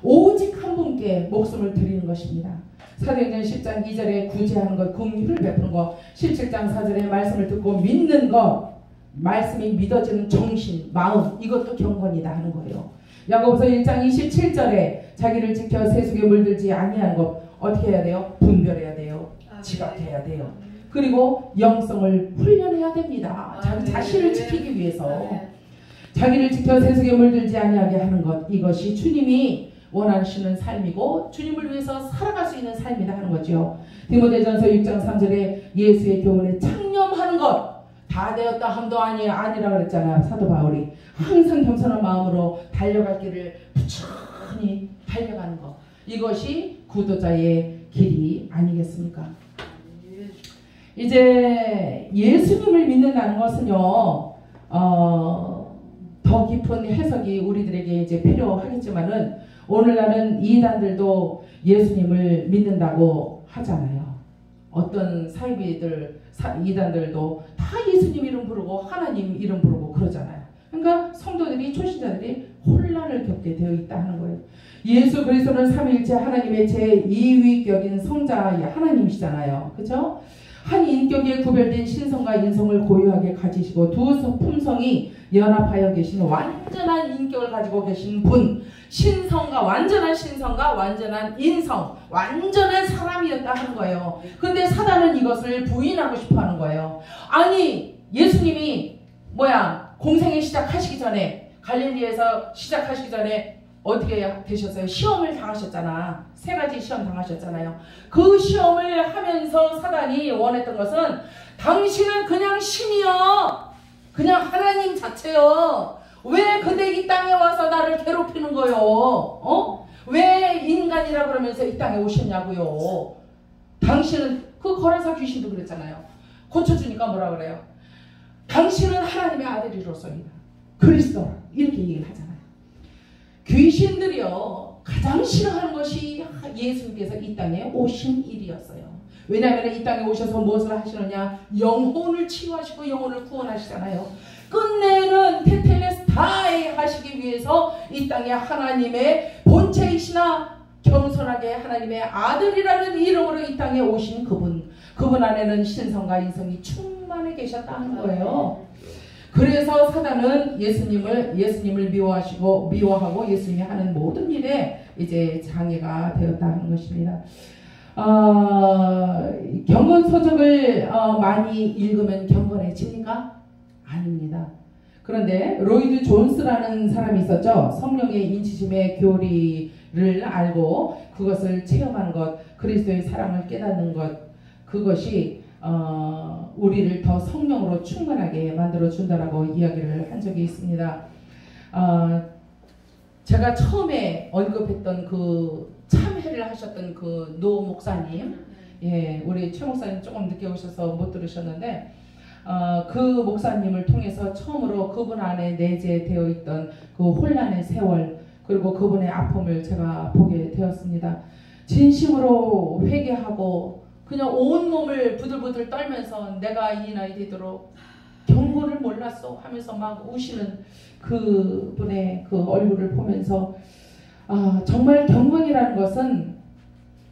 오직 한 분께 목숨을 드리는 것입니다. 사도행전 10장 2절에 구제하는 것, 긍휼을 베푸는 것, 17장 4절에 말씀을 듣고 믿는 것, 말씀이 믿어지는 정신, 마음, 이것도 경건이다 하는 거예요. 야고보서 1장 27절에 자기를 지켜 세속에 물들지 아니하는 것, 어떻게 해야 돼요? 분별해야 돼요. 지각해야 돼요. 그리고 영성을 훈련해야 됩니다. 자기 자신을 지키기 위해서 자기를 지켜 세속에 물들지 아니하게 하는 것, 이것이 주님이 원하시는 삶이고 주님을 위해서 살아갈 수 있는 삶이다 하는 거죠. 디모데전서 6장 3절에 예수의 교훈에 창념하는 것, 다 되었다 함도 아니라 그랬잖아요. 사도 바울이 항상 겸손한 마음으로 달려갈 길을 부지런히 달려가는 것, 이것이 구도자의 길이 아니겠습니까? 이제 예수님을 믿는다는 것은요, 더 깊은 해석이 우리들에게 이제 필요하겠지만은, 오늘날은 이단들도 예수님을 믿는다고 하잖아요. 어떤 이단들도 다 예수님 이름 부르고 하나님 이름 부르고 그러잖아요. 그러니까 성도들이, 초신자들이 혼란을 겪게 되어 있다 하는 거예요. 예수 그리스도는 삼위일체 하나님의 제2위격인 성자 하나님이시잖아요. 그렇죠? 한 인격에 구별된 신성과 인성을 고유하게 가지시고 두 품성이 연합하여 계신 완전한 인격을 가지고 계신 분, 완전한 신성과 완전한 인성, 완전한 사람이었다 하는 거예요. 근데 사단은 이것을 부인하고 싶어 하는 거예요. 아니, 예수님이 공생에 시작하시기 전에, 갈릴리에서 시작하시기 전에 어떻게 되셨어요? 시험을 당하셨잖아. 3가지 시험 당하셨잖아요. 그 시험을 하면서 사단이 원했던 것은 당신은 그냥 신이여, 그냥 하나님 자체여. 왜 근데 이 땅에 와서 나를 괴롭히는 거요? 왜 인간이라 그러면서 이 땅에 오셨냐고요? 당신은, 그 거라사 귀신도 그랬잖아요. 고쳐주니까 뭐라 그래요? 당신은 하나님의 아들이로서이다. 그리스도, 이렇게 얘기를 하잖아요. 귀신들이요, 가장 싫어하는 것이 예수님께서 이 땅에 오신 일이었어요. 왜냐하면 이 땅에 오셔서 무엇을 하시느냐? 영혼을 치유하시고 영혼을 구원하시잖아요. 끝내는 테텔레스타이 하시기 위해서 이 땅에 하나님의 본체이시나 겸손하게 하나님의 아들이라는 이름으로 이 땅에 오신 그분 안에는 신성과 인성이 충만해 계셨다는 거예요. 그래서 사단은 예수님을 미워하고 예수님이 하는 모든 일에 이제 장애가 되었다는 것입니다. 경건서적을 많이 읽으면 경건해집니까? 아닙니다. 그런데 로이드 존스라는 사람이 있었죠. 성령의 인치심의 교리를 알고 그것을 체험하는 것, 그리스도의 사랑을 깨닫는 것, 그것이 우리를 더 성령으로 충만하게 만들어 준다라고 이야기를 한 적이 있습니다. 제가 처음에 언급했던 그 참회를 하셨던 그 노 목사님, 예, 우리 최 목사님 조금 늦게 오셔서 못 들으셨는데, 그 목사님을 통해서 처음으로 그분 안에 내재되어 있던 그 혼란의 세월, 그리고 그분의 아픔을 제가 보게 되었습니다. 진심으로 회개하고 그냥 온몸을 부들부들 떨면서 내가 이 나이 되도록 경건을 몰랐어 하면서 막 우시는 그분의 그 얼굴을 보면서 정말 경건이라는 것은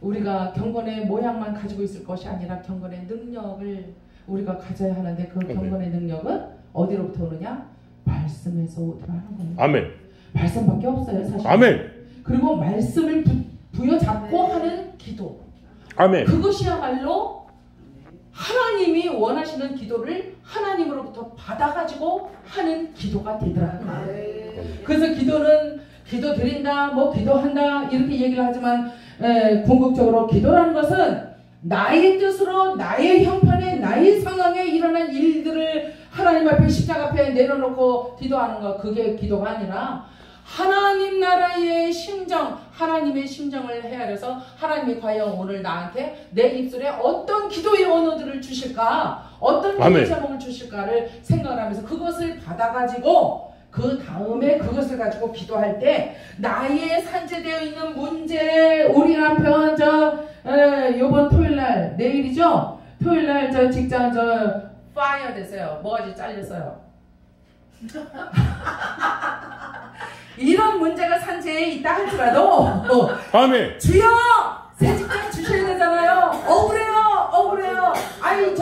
우리가 경건의 모양만 가지고 있을 것이 아니라 경건의 능력을 우리가 가져야 하는데, 그 경건의 능력은 어디로부터 오느냐? 말씀에서 오더라는 거예요. 아멘. 말씀밖에 없어요, 사실. 아멘. 그리고 말씀을 부여잡고 하는 기도. 아멘. 그것이야말로 하나님이 원하시는 기도를 하나님으로부터 받아가지고 하는 기도가 되더라는 거예요. 그래서 기도는 기도 드린다, 뭐 기도한다 이렇게 얘기를 하지만 궁극적으로 기도라는 것은 나의 뜻으로 나의 형편에 나의 상황에 일어난 일들을 하나님 앞에 십자가 앞에 내려놓고 기도하는 것, 그게 기도가 아니라 하나님 나라의 심정, 하나님의 심정을 헤아려서 하나님이 과연 오늘 나한테 내 입술에 어떤 기도의 언어들을 주실까, 어떤 기도 제목을 주실까를 생각을 하면서 그것을 받아가지고 그 다음에 그것을 가지고 기도할 때 나의 산재되어 있는 문제, 우리 남편 요번 토요일날, 내일이죠? 토요일날 저 직장 파이어 됐어요. 뭐가지 잘렸어요. 이런 문제가 산재에 있다 할지라도 아멘. 주여 새 직장 주셔야 되잖아요. 억울해요. 아니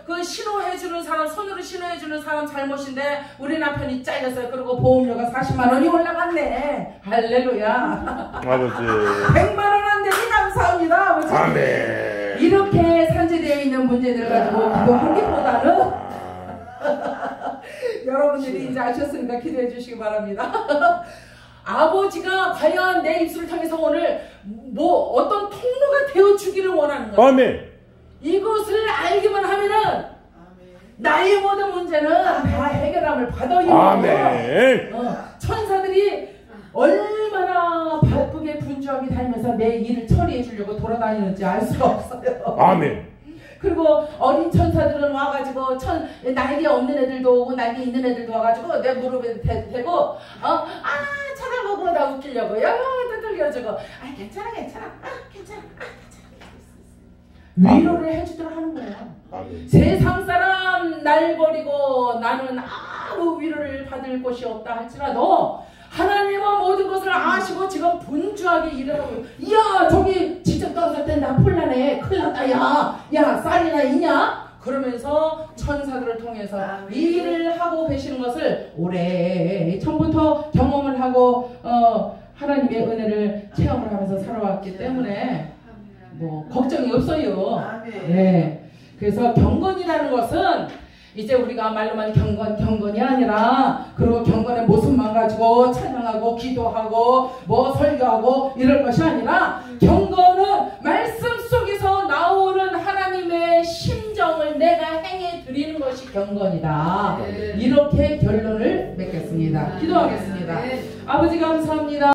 그 신호해주는 사람, 손으로 신호해주는 사람 잘못인데 우리 남편이 잘렸어요. 그리고 보험료가 40만 원이 올라갔네. 할렐루야. 아버지 100만 원 안 되니 감사합니다. 아버지. 아멘. 이렇게 산재되어 있는 문제들 가지고 기도하기보다는 여러분들이 이제 아셨으니까 기도해 주시기 바랍니다. 아버지가 과연 내 입술을 통해서 오늘 뭐 어떤 통로가 되어주기를 원하는 거예요. 아멘. 이것을 알기만 하면은 나의 모든 문제는 다 해결함을 받아요. 아멘. 천사들이 얼마나 바쁘게 분주하게 다니면서 내 일을 처리해 주려고 돌아다니는지 알 수가 없어요. 아멘. 그리고 어린 천사들은 와가지고 날개 없는 애들도 오고 날개 있는 애들도 와가지고 내 무릎에 대고 쳐다보고 나 웃기려고 야 떠들려주고 괜찮아 위로를 해주도록 하는 거예요. 아멘. 세상 사람 날 버리고 나는 아무 위로를 받을 곳이 없다 할지라도 하나님은 모든 것을 아시고 지금 분주하게 일하고, 야 저기 지적 떨어질 때 나 폴라네 큰일 났다, 야 쌀이나 있냐? 그러면서 천사들을 통해서 이 일을 하고 계시는 것을 오래 전부터 경험을 하고 하나님의 은혜를 체험을 하면서 살아왔기 때문에 뭐 걱정이 없어요. 네. 그래서 경건이라는 것은 이제 우리가 말로만 경건이 아니라 그리고 경건의 모습만 가지고 찬양하고 기도하고 뭐 설교하고 이럴 것이 아니라 경건은 말씀 속에서 나오는 하나님의 심정을 내가 행해 드리는 것이 경건이다. 이렇게 결론을 맺겠습니다. 기도하겠습니다. 아버지 감사합니다.